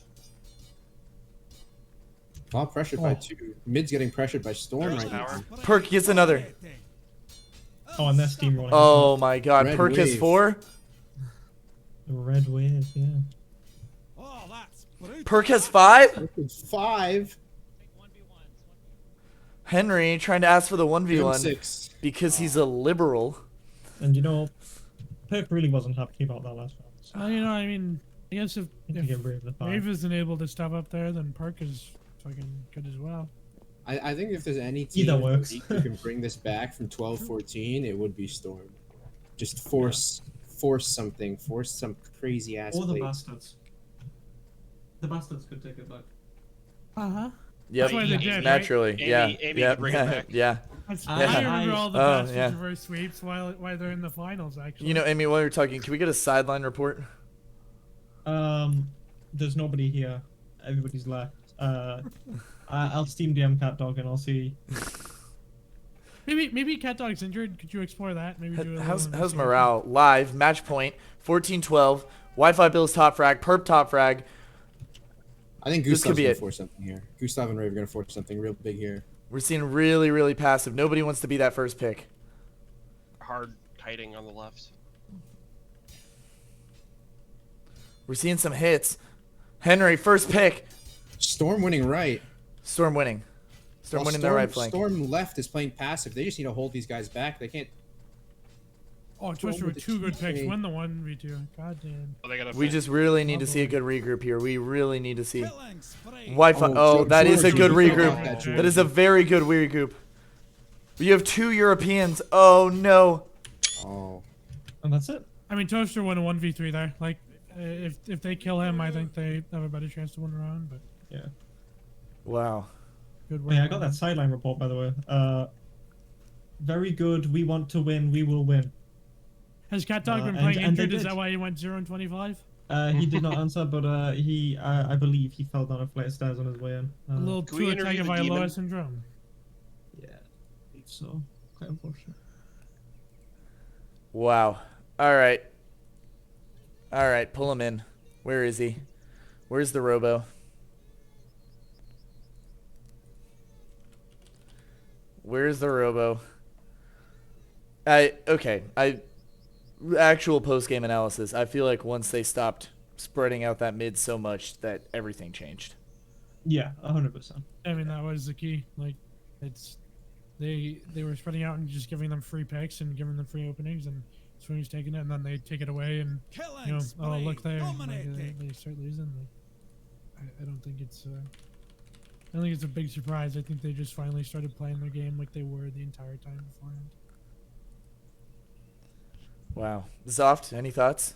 Va pressured by 2. Mid's getting pressured by Storm There's right power. now. Perk gets another. Oh, and they're steamrolling. Oh my God, Red Perk has wave. 4. The red wave, yeah. Oh, that's brutal. Perk has 5. Perk is 5. Henry trying to ask for the 1v1 6. because he's a liberal. And you know, Perk really wasn't happy about that last round. So You know, I mean, I guess if I think he can brave the Rave 5. isn't able to step up there, then Perk is fucking good as well. I think if there's any team Either in the works. league who can bring this back from 12-14, it would be Storm. Just force something, force some crazy ass. Or the play. Bastards. The Bastards could take it back. Uh-huh. Yep, That's why they did, right? naturally. Amy- yeah, Amy yeah, can bring it back. yeah. I remember all the Oh, Bastards yeah. reverse sweeps while they're in the finals, actually. You know, Amy, while you're talking, can we get a sideline report? There's nobody here. Everybody's left. I'll Steam DM Cat Dog and I'll see. Maybe Cat Dog's injured. Could you explore that? Maybe do a How's investigation? morale? Live, match point, 14-12. Wi-Fi Bill's top frag, Perp top frag. I think This could Gustav's be gonna it. force something here. Gustav and Rave are gonna force something real big here. We're seeing really, really passive. Nobody wants to be that first pick. Hard kiting on the left. We're seeing some hits. Henry, first pick. Storm winning right. Storm winning. Storm winning their right flank. Storm left is playing passive. They just need to hold these guys back. They can't. Oh, Twister with 2 good picks. Win the 1v2. God damn. We just really need to see a good regroup here. We really need to see. Wi-Fi. Oh, that is a good regroup. That is a very good regroup. You have 2 Europeans. Oh no. Oh. And that's it. I mean, Toaster won a 1v3 there. Like, if they kill him, I think they have a better chance to win the round. But yeah. Wow. Good win. Yeah, I got that sideline report by the way. Very good. We want to win. We will win. Has Cat Dog been playing injured? Is that why he went 0-25? He did not answer, but I believe he fell down a flight of stairs on his way in. A little too Tagovailoa syndrome. Yeah, I believe so. Quite unfortunate. Wow. All right. All right, pull him in. Where is he? Where's the Robo? Where's the Robo? Actual post-game analysis. I feel like once they stopped spreading out that mid so much that everything changed. Yeah, 100%. I mean, that was the key. Like, it's they were spreading out and just giving them free picks and giving them free openings, and Swing's taking it, and then they take it away, and you know, oh look there, like, they start losing. Like, I don't think it's. I don't think it's a big surprise. I think they just finally started playing their game like they were the entire time beforehand. Wow. Zoft, any thoughts?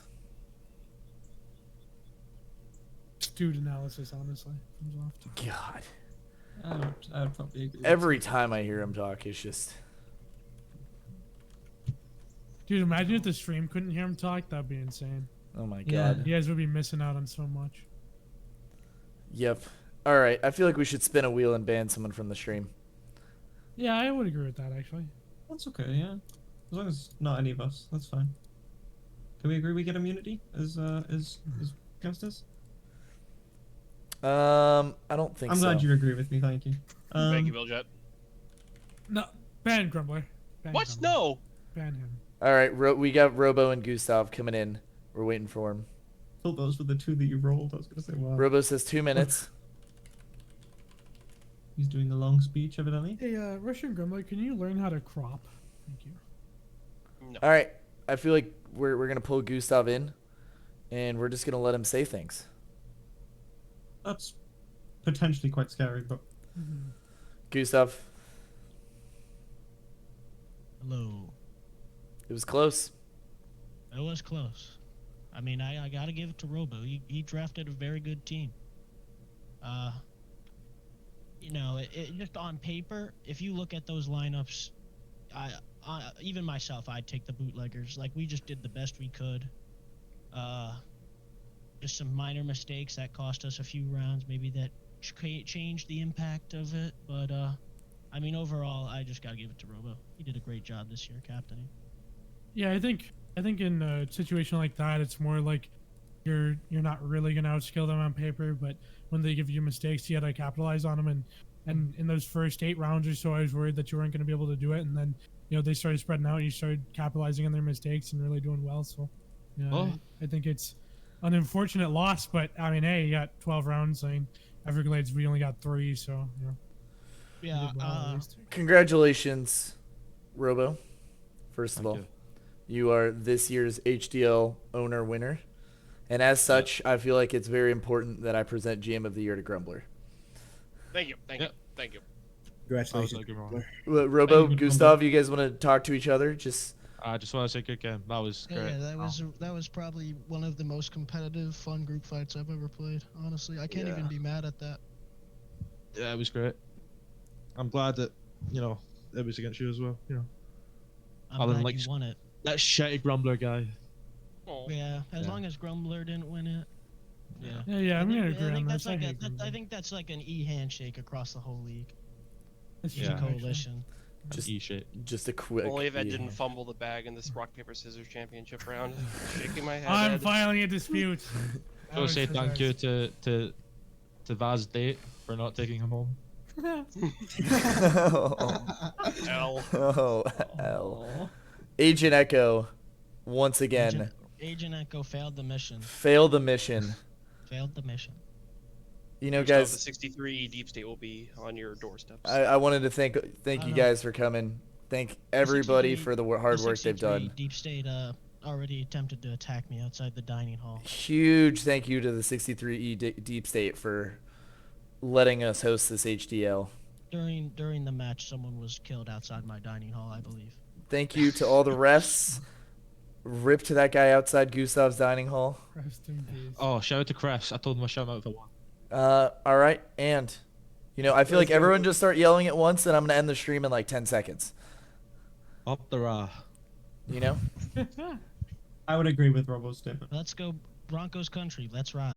Astute analysis, honestly, from Zoft. God. I'd probably agree. Every time I hear him talk, it's just... Dude, imagine if the stream couldn't hear him talk. That'd be insane. Oh my god. You guys would be missing out on so much. Yep. Alright, I feel like we should spin a wheel and ban someone from the stream. Yeah, I would agree with that, actually. That's okay, yeah. As long as not any of us, that's fine. Can we agree we get immunity as casters? I don't think so. I'm glad you agree with me, thank you. Thank you, Billjet. No, ban Grumbler. Ban What? Grumbler. No. Ban him. Alright, we got Robo and Gustav coming in. We're waiting for him. Thought those were the 2 that you rolled. I was gonna say, wow. Robo says 2 minutes. He's doing a long speech, evidently. Hey, Russian Grumbler, can you learn how to crop? Thank you. No. All right, I feel like we're gonna pull Gustav in, and we're just gonna let him say things. That's potentially quite scary, but Gustav. Hello. It was close. It was close. I mean, I gotta give it to Robo. He drafted a very good team. You know, it just on paper, if you look at those lineups, even myself, I'd take the bootleggers. Like, we just did the best we could. Just some minor mistakes that cost us a few rounds, maybe that changed the impact of it. But I mean, overall, I just gotta give it to Robo. He did a great job this year, captaining. Yeah, I think in a situation like that, it's more like you're not really gonna outskill them on paper, but when they give you mistakes, you gotta capitalize on them. And in those first 8 rounds or so, I was worried that you weren't gonna be able to do it, and then you know they started spreading out. You started capitalizing on their mistakes and really doing well. So, you know, I think it's an unfortunate loss, but I mean, hey, you got 12 rounds. I mean, Everglades, we only got 3, so you know. Yeah. Congratulations, Robo. First of all, you are this year's HDL owner winner. And as such, I feel like it's very important that I present GM of the Year to Grumbler. Thank you. Thank you. Thank you. Congratulations. Robo, Gustav, you guys want to talk to each other? I just want to say good game. That was great. Yeah, that was probably one of the most competitive, fun group fights I've ever played. Honestly, I can't even be mad at that. Yeah, it was great. I'm glad that it was against you as well. I'm glad you won it. That shitty Grumbler guy. Yeah, as long as Grumbler didn't win it. Yeah, I'm gonna agree on that's that. I think that's like an handshake across the whole league. It's a coalition. Just a quick. Only if I didn't fumble the bag in this rock paper scissors championship round. Shaking my head. I'm filing a dispute. So say thank you to Vaz Date for not taking him home. L. Oh, L. Agent Echo, once again, Agent Echo failed the mission. Failed the mission. Failed the mission. You know, So guys, the 63 Deep State will be on your doorsteps. I wanted to thank I you know. guys for coming. Thank everybody 63 for the hard the work they've 63 done. Deep State already attempted to attack me outside the dining hall. Huge thank you to the 63E Deep State for letting us host this HDL. During the match, someone was killed outside my dining hall, I believe. Thank you to all the refs. Rip to that guy outside Gustav's dining hall. Rest in peace. Oh, shout out to Chris. I told him I shout out for one. All right, and you know, I feel Let's like everyone go. just start yelling at once, and I'm gonna end the stream in like 10 seconds. Up the raw. You know? I would agree with Robo's statement. Let's go Broncos country. Let's ride.